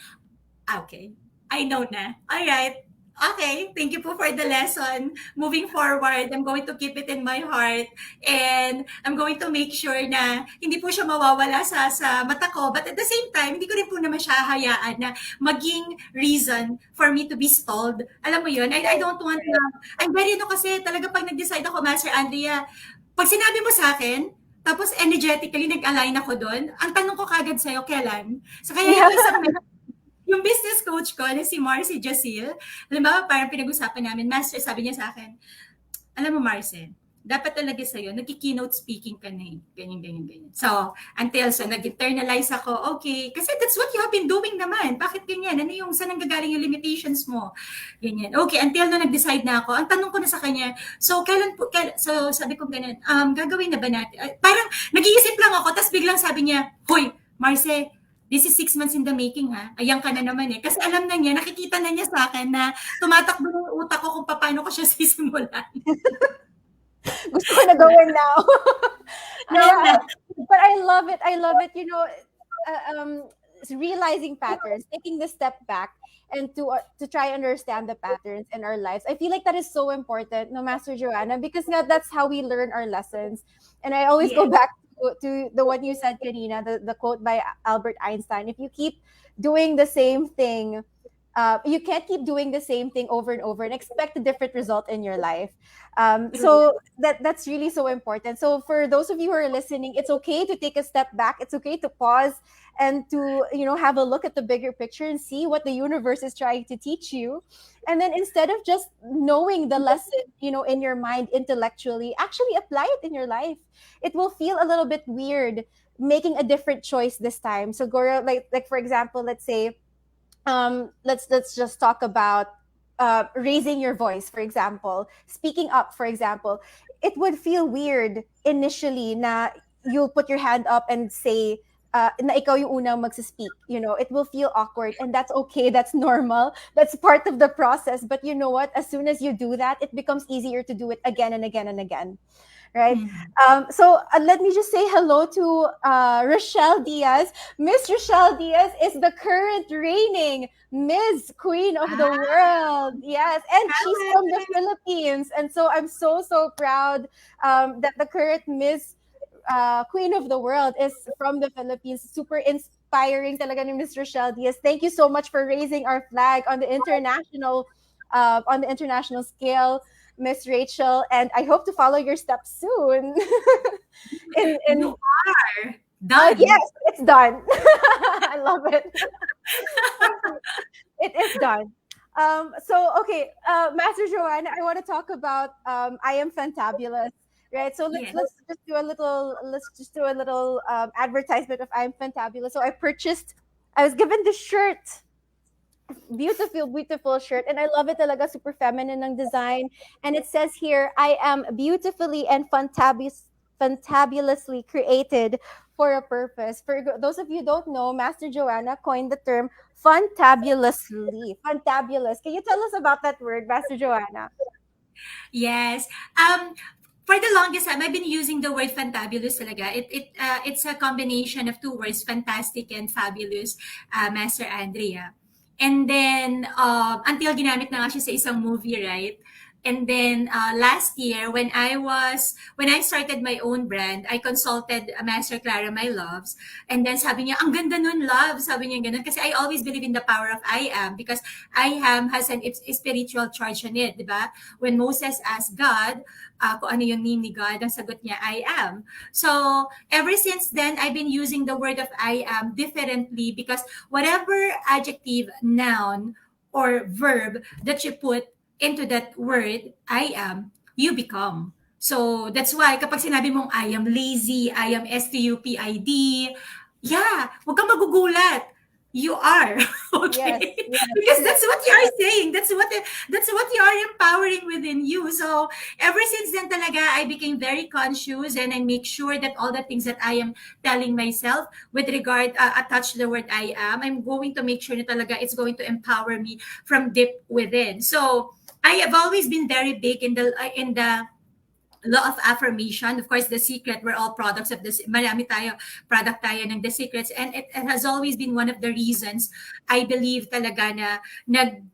Okay. I know na. All right. Okay. Thank you po for the lesson. Moving forward, I'm going to keep it in my heart and I'm going to make sure na hindi po siya mawawala sa mata ko. But at the same time, hindi ko rin po naman siya hayaan na maging reason for me to be stalled. Alam mo yun? I don't want na, I'm very kasi talaga pag nag-decide ako, Master Andrea, pag sinabi mo sa akin, tapos energetically nag-align ako doon, ang tanong ko kagad sa'yo, kailan? So kaya Yeah. yung isang yung business coach ko na si Marcy Jacil, halimbawa parang pinag-usapan namin, Master, sabi niya sa akin, alam mo Marcel, dapat talaga sa'yo, nag-keynote speaking ka na eh. Ganyan, ganyan, ganyan. So, nag-internalize ako, okay, kasi that's what you have been doing naman. Bakit ganyan? Ano yung, saan nanggagaling yung limitations mo? Ganyan. Okay, until na nag-decide na ako, ang tanong ko na sa kanya, so, so sabi ko ganun, gagawin na ba natin? Parang, nag-iisip lang ako, tapos biglang sabi niya, hoy, Marce, this is 6 months in the making ha. Ayan ka na naman eh. Kasi alam na niya, nakikita na niya sa akin na tumatakbo ng utak ko kung paano ko siya sisimulan. Gusto ko na gawin now. No, Yeah. but I love it. I love it. You know, realizing patterns, taking the step back, and to try understand the patterns in our lives. I feel like that is so important, no, Master Joanna, because that's how we learn our lessons. And I always go Yes. back to the one you said, Karina, the quote by Albert Einstein: if you keep doing the same thing, you can't keep doing the same thing over and over and expect a different result in your life. So that's really so important. So for those of you who are listening, it's okay to take a step back. It's okay to pause and to have a look at the bigger picture and see what the universe is trying to teach you. And then instead of just knowing the lesson, in your mind intellectually, actually apply it in your life. It will feel a little bit weird making a different choice this time. So Gora, like for example, let's say let's just talk about raising your voice, for example, speaking up, for example. It would feel weird initially na you'll put your hand up and say na ikaw yung unang magsa-speak. It will feel awkward, and that's okay. That's normal. That's part of the process. But you know what? As soon as you do that, it becomes easier to do it again and again and again. Right. So let me just say hello to Rochelle Diaz. Miss Rochelle Diaz is the current reigning Miss Queen of the World. Yes, and she's from the Philippines, and so I'm so proud that the current Miss Queen of the World is from the Philippines. Super inspiring talaga ni Miss Rochelle Diaz. Thank you so much for raising our flag on the international scale, Miss Rachel, and I hope to follow your steps soon. You are done. Yes, it's done. I love it. It is done. So okay, Master Joanna, I want to talk about I am fantabulous, right? So Yes. let's just do a little advertisement of I am fantabulous. So I was given this shirt, beautiful shirt, and I love it talaga, super feminine ng design, and it says here, I am beautifully and fantabulously created for a purpose. For those of you who don't know, Master Joanna coined the term fantabulous. Can you tell us about that word, Master Joanna? Yes. For the longest time, I've been using the word fantabulous talaga. It's a combination of two words, fantastic and fabulous, Master Andrea. And then, until ginamit na nga siya sa isang movie, right? And then last year, when I started my own brand, I consulted Master Clara My Loves. And then sabi niya, ang ganda nun, love. Sabi niya ganun. Kasi I always believe in the power of I am, because I am has an spiritual charge on it, di ba? When Moses asked God, kung ano yung name ni God, ang sagot niya, I am. So, ever since then, I've been using the word of I am differently, because whatever adjective, noun, or verb that you put into that word, I am, you become. So, that's why kapag sinabi mong I am lazy, I am stupid, yeah, huwag kang magugulat. You are. Okay? Yes, Because that's what you are saying. That's what you are empowering within you. So, ever since then talaga, I became very conscious, and I make sure that all the things that I am telling myself with regard, attach the word I am, I'm going to make sure na talaga it's going to empower me from deep within. So, I have always been very big in the law of affirmation. Of course, The Secret, we're all products of this. Marami tayo, product tayo ng The Secrets. And it has always been one of the reasons I believe talaga na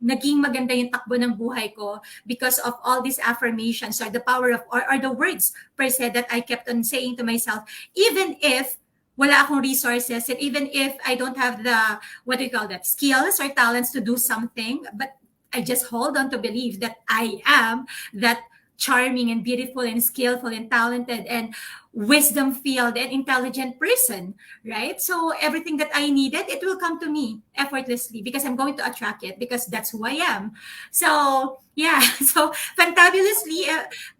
naging maganda yung takbo ng buhay ko, because of all these affirmations, or the power of, or the words per se that I kept on saying to myself, even if wala akong resources, and even if I don't have the, what do you call that, skills or talents to do something, but I just hold on to believe that I am that charming and beautiful and skillful and talented and wisdom filled and intelligent person, right? So everything that I needed, it will come to me effortlessly because I'm going to attract it because that's who I am. So yeah, so fantabulously,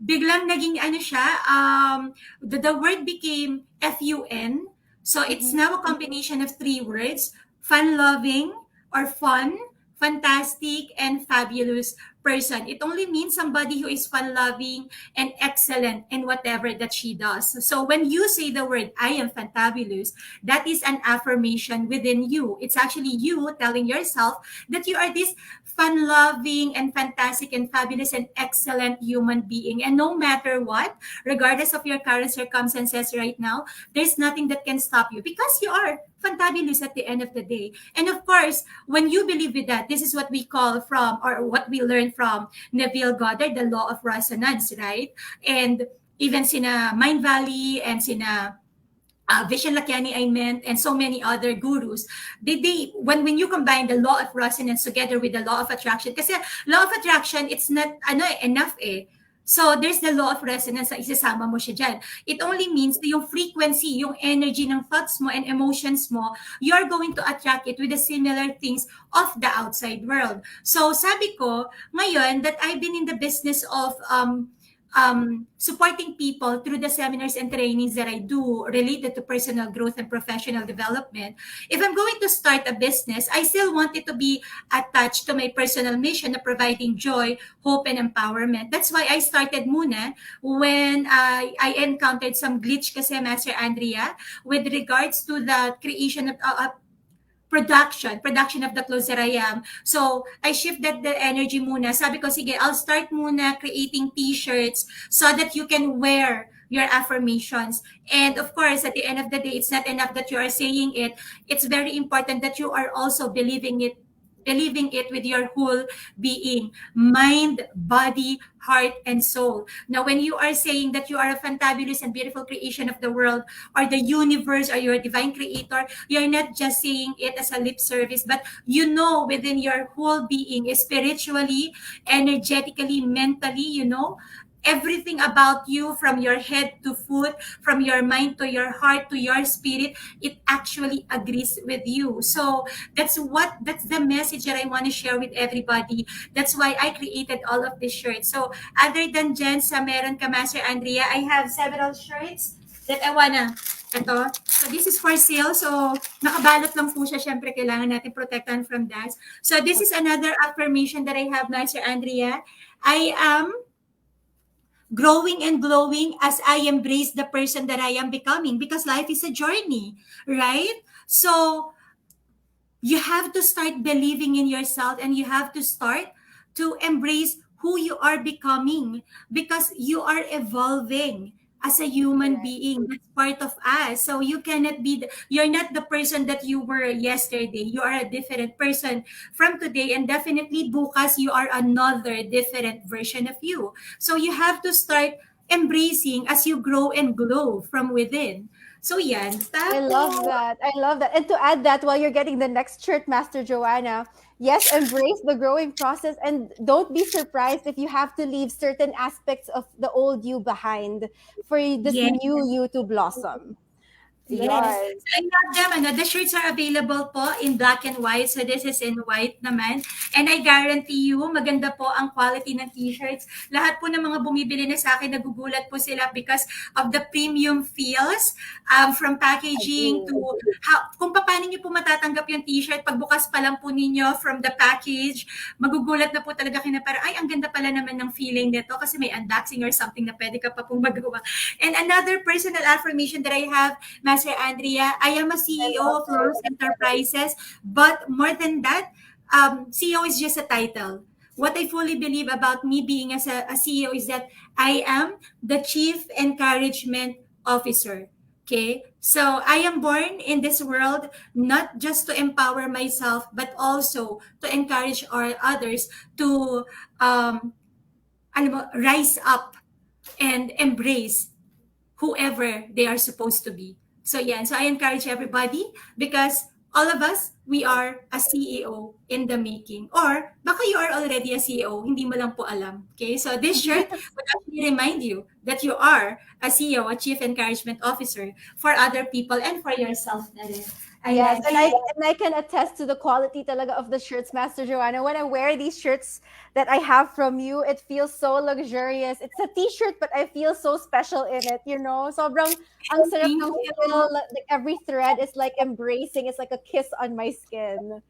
biglang naging ano siya, the word became Fun. So it's Mhm. now a combination of three words: fun-loving or fun, fantastic, and fabulous person. It only means somebody who is fun-loving and excellent in whatever that she does. So when you say the word "I am fantabulous," that is an affirmation within you. It's actually you telling yourself that you are this fun-loving and fantastic and fabulous and excellent human being. And no matter what, regardless of your current circumstances right now, there's nothing that can stop you because you are fantabulous at the end of the day. And of course, when you believe with that, this is what we call from, or what we learn from Neville Goddard, the law of resonance, right? And even sina Mind Valley and sina Vision Lakiani I meant, and so many other gurus, they when you combine the law of resonance together with the law of attraction, kasi law of attraction, it's not enough eh. So there's the law of resonance na isasama mo siya dyan. It only means na yung frequency, yung energy ng thoughts mo and emotions mo, you're going to attract it with the similar things of the outside world. So sabi ko, ngayon that I've been in the business of supporting people through the seminars and trainings that I do related to personal growth and professional development. If I'm going to start a business, I still want it to be attached to my personal mission of providing joy, hope, and empowerment. That's why I started muna when I encountered some glitch kasi, Master Andrea, with regards to the creation of production of the clothes that I am. So, I shifted the energy muna. Sabi ko, sige, I'll start muna creating t-shirts so that you can wear your affirmations. And of course, at the end of the day, it's not enough that you are saying it. It's very important that you are also believing it with your whole being, mind, body, heart, and soul. Now, when you are saying that you are a fantabulous and beautiful creation of the world, or the universe, or you're a divine creator, you're not just saying it as a lip service, but you know within your whole being, spiritually, energetically, mentally, everything about you, from your head to foot, from your mind to your heart to your spirit, it actually agrees with you. So that's the message that I want to share with everybody. That's why I created all of these shirts. So other than Jen, sa meron ka, Master Andrea, I have several shirts that I wanna, ito. So this is for sale. So nakabalot lang po siya. Syempre kailangan natin protectan from that. So this is another affirmation that I have, Master Andrea. I am growing and glowing as I embrace the person that I am becoming, because life is a journey, right? So you have to start believing in yourself, and you have to start to embrace who you are becoming, because you are evolving as a human Correct. being. That's part of us. So you cannot be you're not the person that you were yesterday. You are a different person from today, and definitely bukas you are another different version of you. So you have to start embracing as you grow and glow from within. So yan. I love Tapos, that. I love that. And to add that, while you're getting the next shirt, Master Joanna, yes, embrace the growing process and don't be surprised if you have to leave certain aspects of the old you behind for this yes. new you to blossom. Yes. Yes. So I love them. The shirts are available po in black and white. So this is in white naman. And I guarantee you, maganda po ang quality ng t-shirts. Lahat po ng mga bumibili na sa akin, nagugulat po sila because of the premium feels, from packaging to Agree. kung paano niyo po matatanggap yung t-shirt. Pagbukas pa lang po ninyo from the package, magugulat na po talaga kayo na parang, ay, ang ganda pala naman ng feeling nito kasi may unboxing or something na pwede ka pa pong magawa. And another personal affirmation that I have, Master Andrea, I am a I CEO love of Laurus Enterprises, but more than that, CEO is just a title. What I fully believe about me being as a CEO is that I am the Chief Encouragement Officer. Okay, so I am born in this world not just to empower myself, but also to encourage our others to rise up and embrace whoever they are supposed to be. So yeah, so I encourage everybody because all of us, we are a CEO in the making. Or baka you are already a CEO, hindi mo lang po alam. Okay? So this shirt would actually remind you that you are a CEO, a Chief Encouragement Officer for other people and for yourself na rin. Yes, Ayan. and I can attest to the quality talaga of the shirts, Master Joanna. When I wear these shirts that I have from you, it feels so luxurious. It's a t-shirt, but I feel so special in it, you know? Sobrang ang sarap Thank ng you. feel, like every thread is like embracing, it's like a kiss on my skin.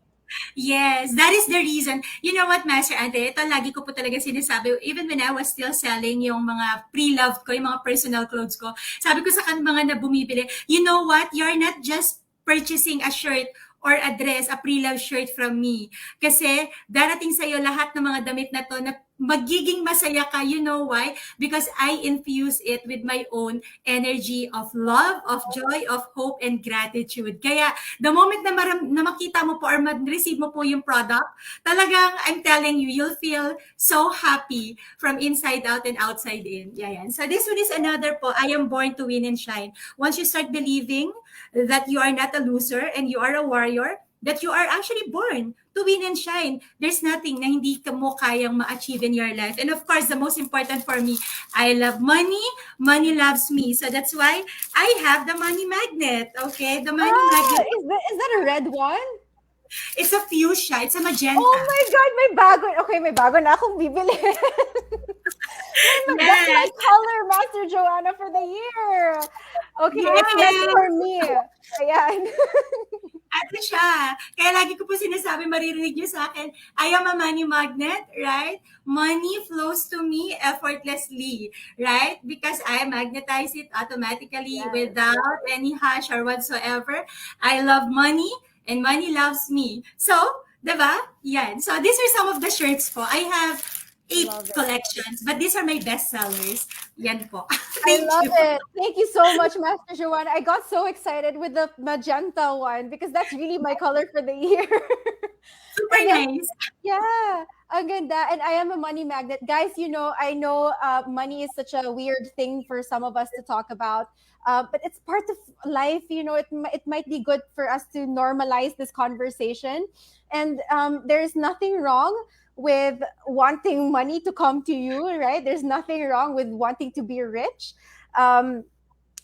Yes, that is the reason. You know what, Master Ate? Ito lagi ko po talaga sinasabi. Even when I was still selling yung mga pre-loved ko, yung mga personal clothes ko, sabi ko sa mga na bumibili, you know what? You're not just purchasing a shirt or a dress, a pre-loved shirt from me. Kasi darating sa'yo lahat ng mga damit na to na magiging masaya ka. You know why? Because I infuse it with my own energy of love, of joy, of hope, and gratitude. Kaya the moment na makita mo po or ma-receive mo po yung product, talagang I'm telling you, you'll feel so happy from inside out and outside in. Yeah, yan. So this one is another po, I am born to win and shine. Once you start believing that you are not a loser and you are a warrior, that you are actually born to win and shine. There's nothing na hindi ka mo kayang ma-achieve in your life. And of course, the most important for me, I love money. Money loves me. So that's why I have the money magnet. Okay? The money Ah, magnet, is that a red one? it's a fuchsia. It's a Oh magenta. my God, may bago. Okay, may bago na akong bibili. That's my Yes. color, Master Joanna, for the year. Okay, it's meant Yes. for me. Ayan. Ate siya. Kaya lagi ko po sinasabi, maririnig niyo sa akin, I am a money magnet, right? Money flows to me effortlessly, right? Because I magnetize it automatically Yes. without any hash or whatsoever. I love money and money loves me. So, diba? Yan. So, these are some of the shirts po. I have Love eight it. collections, but these are my best sellers. Yan po. I Thank love you. it. Thank you so much, Master Joanna. I got so excited with the magenta one because that's really my color for the year. Super And then, nice. yeah, ang ganda. And I am a money magnet. Guys, I know money is such a weird thing for some of us to talk about. But it's part of life. It might be good for us to normalize this conversation. And there's nothing wrong with wanting money to come to you, right? There's nothing wrong with wanting to be rich. Um,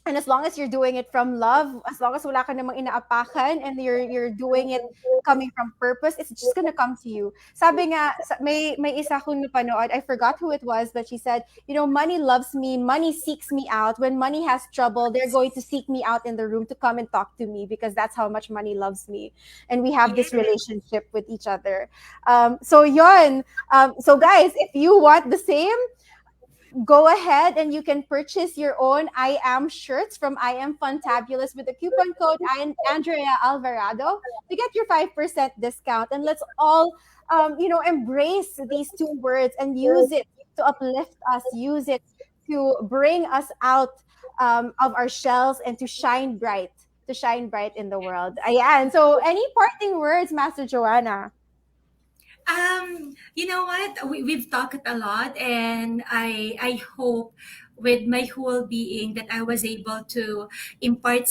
and as long as you're doing it from love, as long as wala ka namang inaapakan and you're doing it coming from purpose, it's just gonna come to you. Sabi nga, may isa akong napanood, I forgot who it was, but she said, money loves me, money seeks me out. When money has trouble, they're going to seek me out in the room to come and talk to me because that's how much money loves me. And we have Yeah. this relationship with each other. So yon. So guys, if you want the same, go ahead and you can purchase your own I Am shirts from I Am Funtabulous with the coupon code Andrea Alvarado to get your 5% discount. And let's all, embrace these two words and use it to uplift us, use it to bring us out of our shells and to shine bright in the world. Ayan. So, any parting words, Master Joanna? You know what? We've talked a lot, and I hope with my whole being that I was able to impart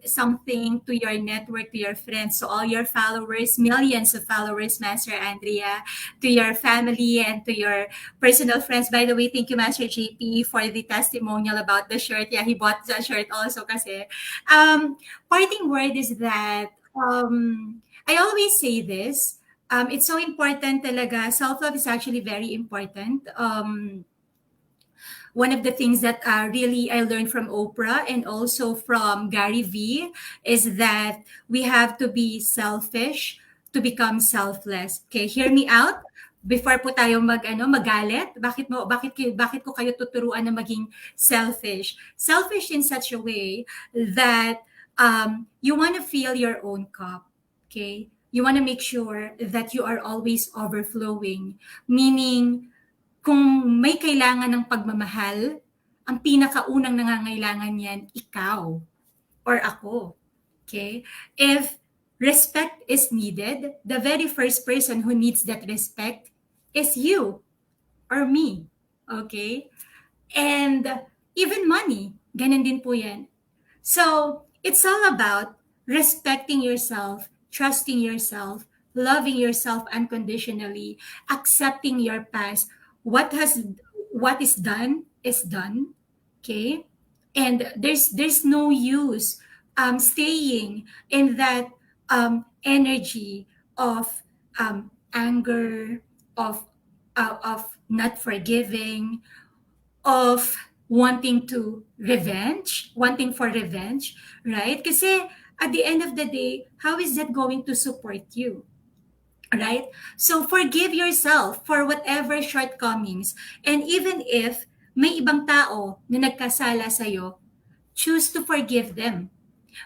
something to your network, to your friends, to all your followers, millions of followers, Master Andrea, to your family and to your personal friends. By the way, thank you, Master JP, for the testimonial about the shirt. Yeah, he bought the shirt also kasi. Parting word is that I always say this. It's so important talaga. Self-love is actually very important. One of the things that really I learned from Oprah and also from Gary Vee is that we have to be selfish to become selfless. Okay, hear me out. Before po tayo magalit, bakit ko kayo tuturuan na maging selfish? Selfish in such a way that you want to fill your own cup. Okay? You want to make sure that you are always overflowing, meaning kung may kailangan ng pagmamahal, ang pinakaunang nangangailangan niyan, ikaw or ako. Okay? If respect is needed, the very first person who needs that respect is you or me. Okay? And even money, ganun din po yan. So, it's all about respecting yourself trusting yourself, loving yourself unconditionally, accepting your past. What has what is done, okay? And there's no use staying in that energy of anger, of of not forgiving, of wanting for revenge, right? Kasi at the end of the day, how is that going to support you? Right? So forgive yourself for whatever shortcomings. And even if may ibang tao na nagkasala sa'yo, choose to forgive them.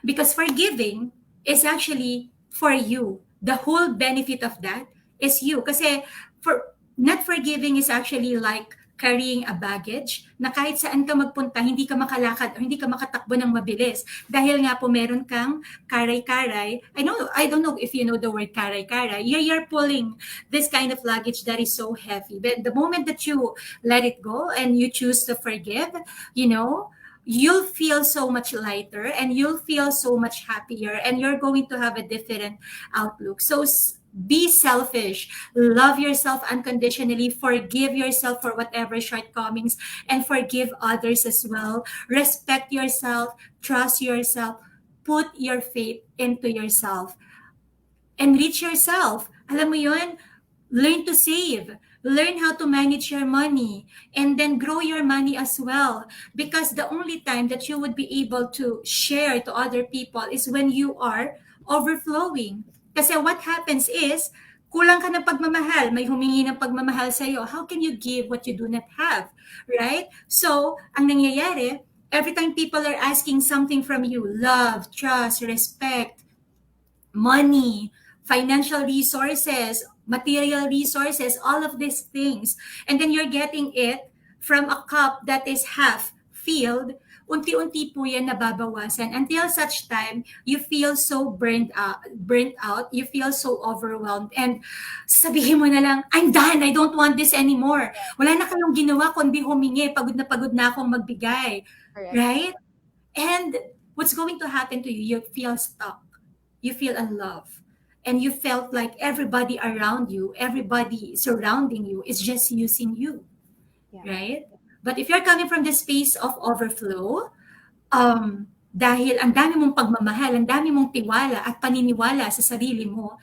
Because forgiving is actually for you. The whole benefit of that is you. Kasi for not forgiving is actually like carrying a baggage na kahit saan ka magpunta, hindi ka makalakad o hindi ka makatakbo ng mabilis. Dahil nga po meron kang karay-karay. I don't know if you know the word karay-karay. You're pulling this kind of luggage that is so heavy. But the moment that you let it go and you choose to forgive, you know, you'll feel so much lighter and you'll feel so much happier and you're going to have a different outlook. So be selfish, love yourself unconditionally, forgive yourself for whatever shortcomings, and forgive others as well. Respect yourself, trust yourself, put your faith into yourself, enrich yourself. Alam mo yun? Learn to save. Learn how to manage your money and then grow your money as well. Because the only time that you would be able to share to other people is when you are overflowing. Kasi what happens is, kulang ka ng pagmamahal, may humingi ng pagmamahal sa'yo. How can you give what you do not have? Right? So, ang nangyayari, every time people are asking something from you, love, trust, respect, money, financial resources, material resources, all of these things. And then you're getting it from a cup that is half filled. Unti-unti po yan nababawasan until such time you feel so burnt out, you feel so overwhelmed, and sabihin mo na lang, I'm done, I don't want this anymore. Wala na kayong ginawa kundi humingi, pagod na akong magbigay. Correct. Right? And what's going to happen to you? You feel stuck. You feel unloved. And you felt like everybody around you, everybody surrounding you is just using you. Yeah. Right? But if you're coming from the space of overflow, dahil ang dami mong pagmamahal, ang dami mong tiwala at paniniwala sa sarili mo,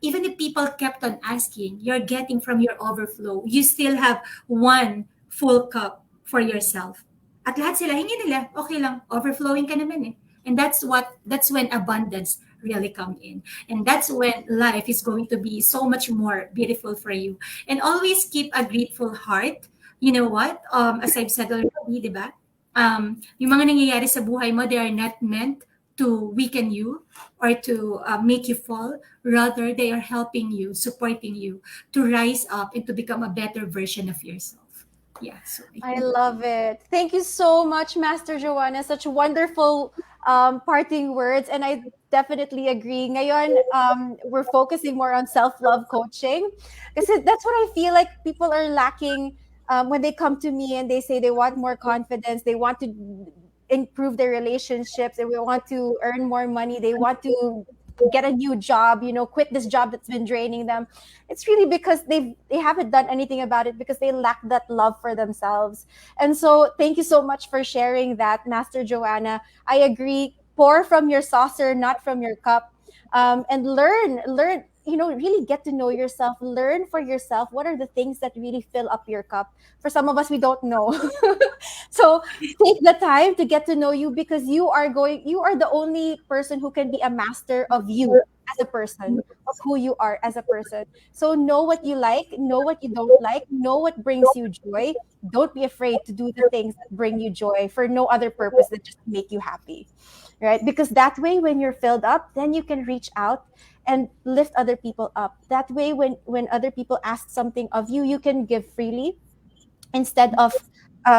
even if people kept on asking, you're getting from your overflow, you still have one full cup for yourself. At lahat sila, hingi nila, okay lang, overflowing ka naman eh. And that's when abundance really come in. And that's when life is going to be so much more beautiful for you. And always keep a grateful heart. You know what? As I've said already, di ba? Yung mga nangyayari sa buhay mo, they are not meant to weaken you or to make you fall. Rather, they are helping you, supporting you to rise up and to become a better version of yourself. Yeah, so I love it. Thank you so much, Master Joanna. Such wonderful parting words. And I definitely agree. Ngayon, we're focusing more on self-love coaching. Because that's what I feel like people are lacking when they come to me and they say they want more confidence, they want to improve their relationships, they want to earn more money, they want to get a new job, quit this job that's been draining them. It's really because they haven't done anything about it, because they lack that love for themselves. And so thank you so much for sharing that, Master Joanna. I agree. Pour from your saucer, not from your cup. And learn, really get to know yourself, learn for yourself what are the things that really fill up your cup. For some of us, we don't know. So take the time to get to know you, because you are the only person who can be a master of you as a person, of who you are as a person. So know what you like, know what you don't like, know what brings you joy. Don't be afraid to do the things that bring you joy for no other purpose than just make you happy. Right? Because that way, when you're filled up, then you can reach out and lift other people up. That way, when other people ask something of you, you can give freely instead of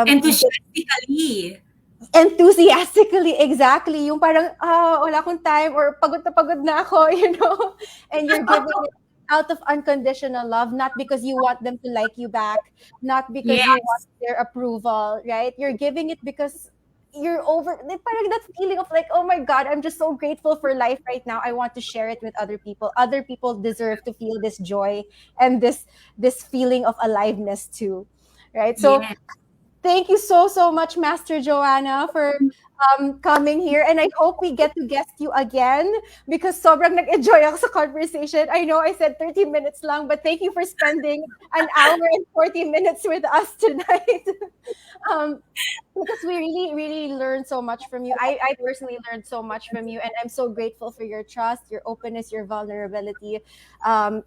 enthusiastically. Exactly. Yung parang, wala akong time, or pagod na ako, and you're giving it out of unconditional love, not because you want them to like you back, not because Yes. you want their approval, right? You're giving it because you're over parang that feeling of like, oh my god, I'm just so grateful for life right now. I want to share it with other people. Other people deserve to feel this joy and this feeling of aliveness too, right? So Yeah. thank you so much, Master Joanna, for coming here. And I hope we get to guest you again because sobrang nag-enjoy ako sa conversation. I know I said 30 minutes lang, but thank you for spending an hour and 40 minutes with us tonight. um, because we really learned so much from you. I personally learned so much from you, and I'm so grateful for your trust, your openness, your vulnerability. I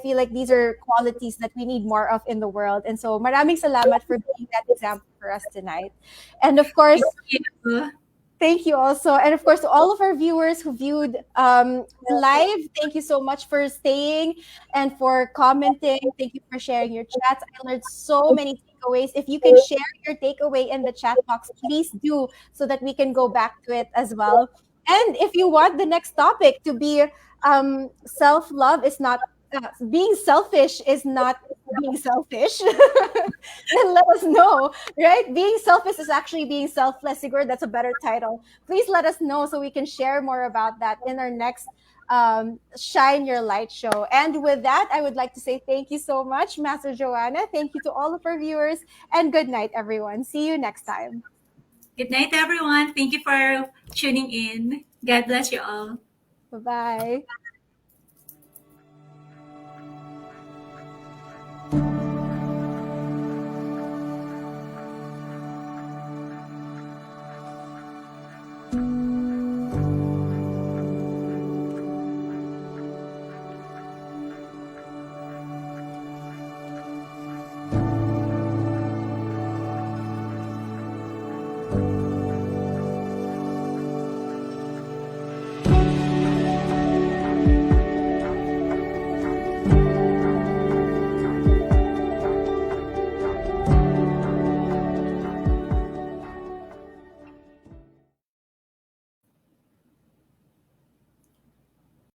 feel like these are qualities that we need more of in the world, and so maraming salamat for being that example for us tonight. And of Thank course, you. thank you also. And of course, to all of our viewers who viewed live, thank you so much for staying and for commenting. Thank you for sharing your chats. I learned so many takeaways. If you can share your takeaway in the chat box, please do so that we can go back to it as well. And if you want the next topic to be self love is not being selfish is not being selfish, then let us know, right? Being selfish is actually being selfless. Siguro that's a better title. Please let us know so we can share more about that in our next Shine Your Light show. And with that, I would like to say thank you so much, Master Joanna. Thank you to all of our viewers, and good night, everyone. See you next time. Good night, everyone. Thank you for tuning in. God bless you all. Bye bye.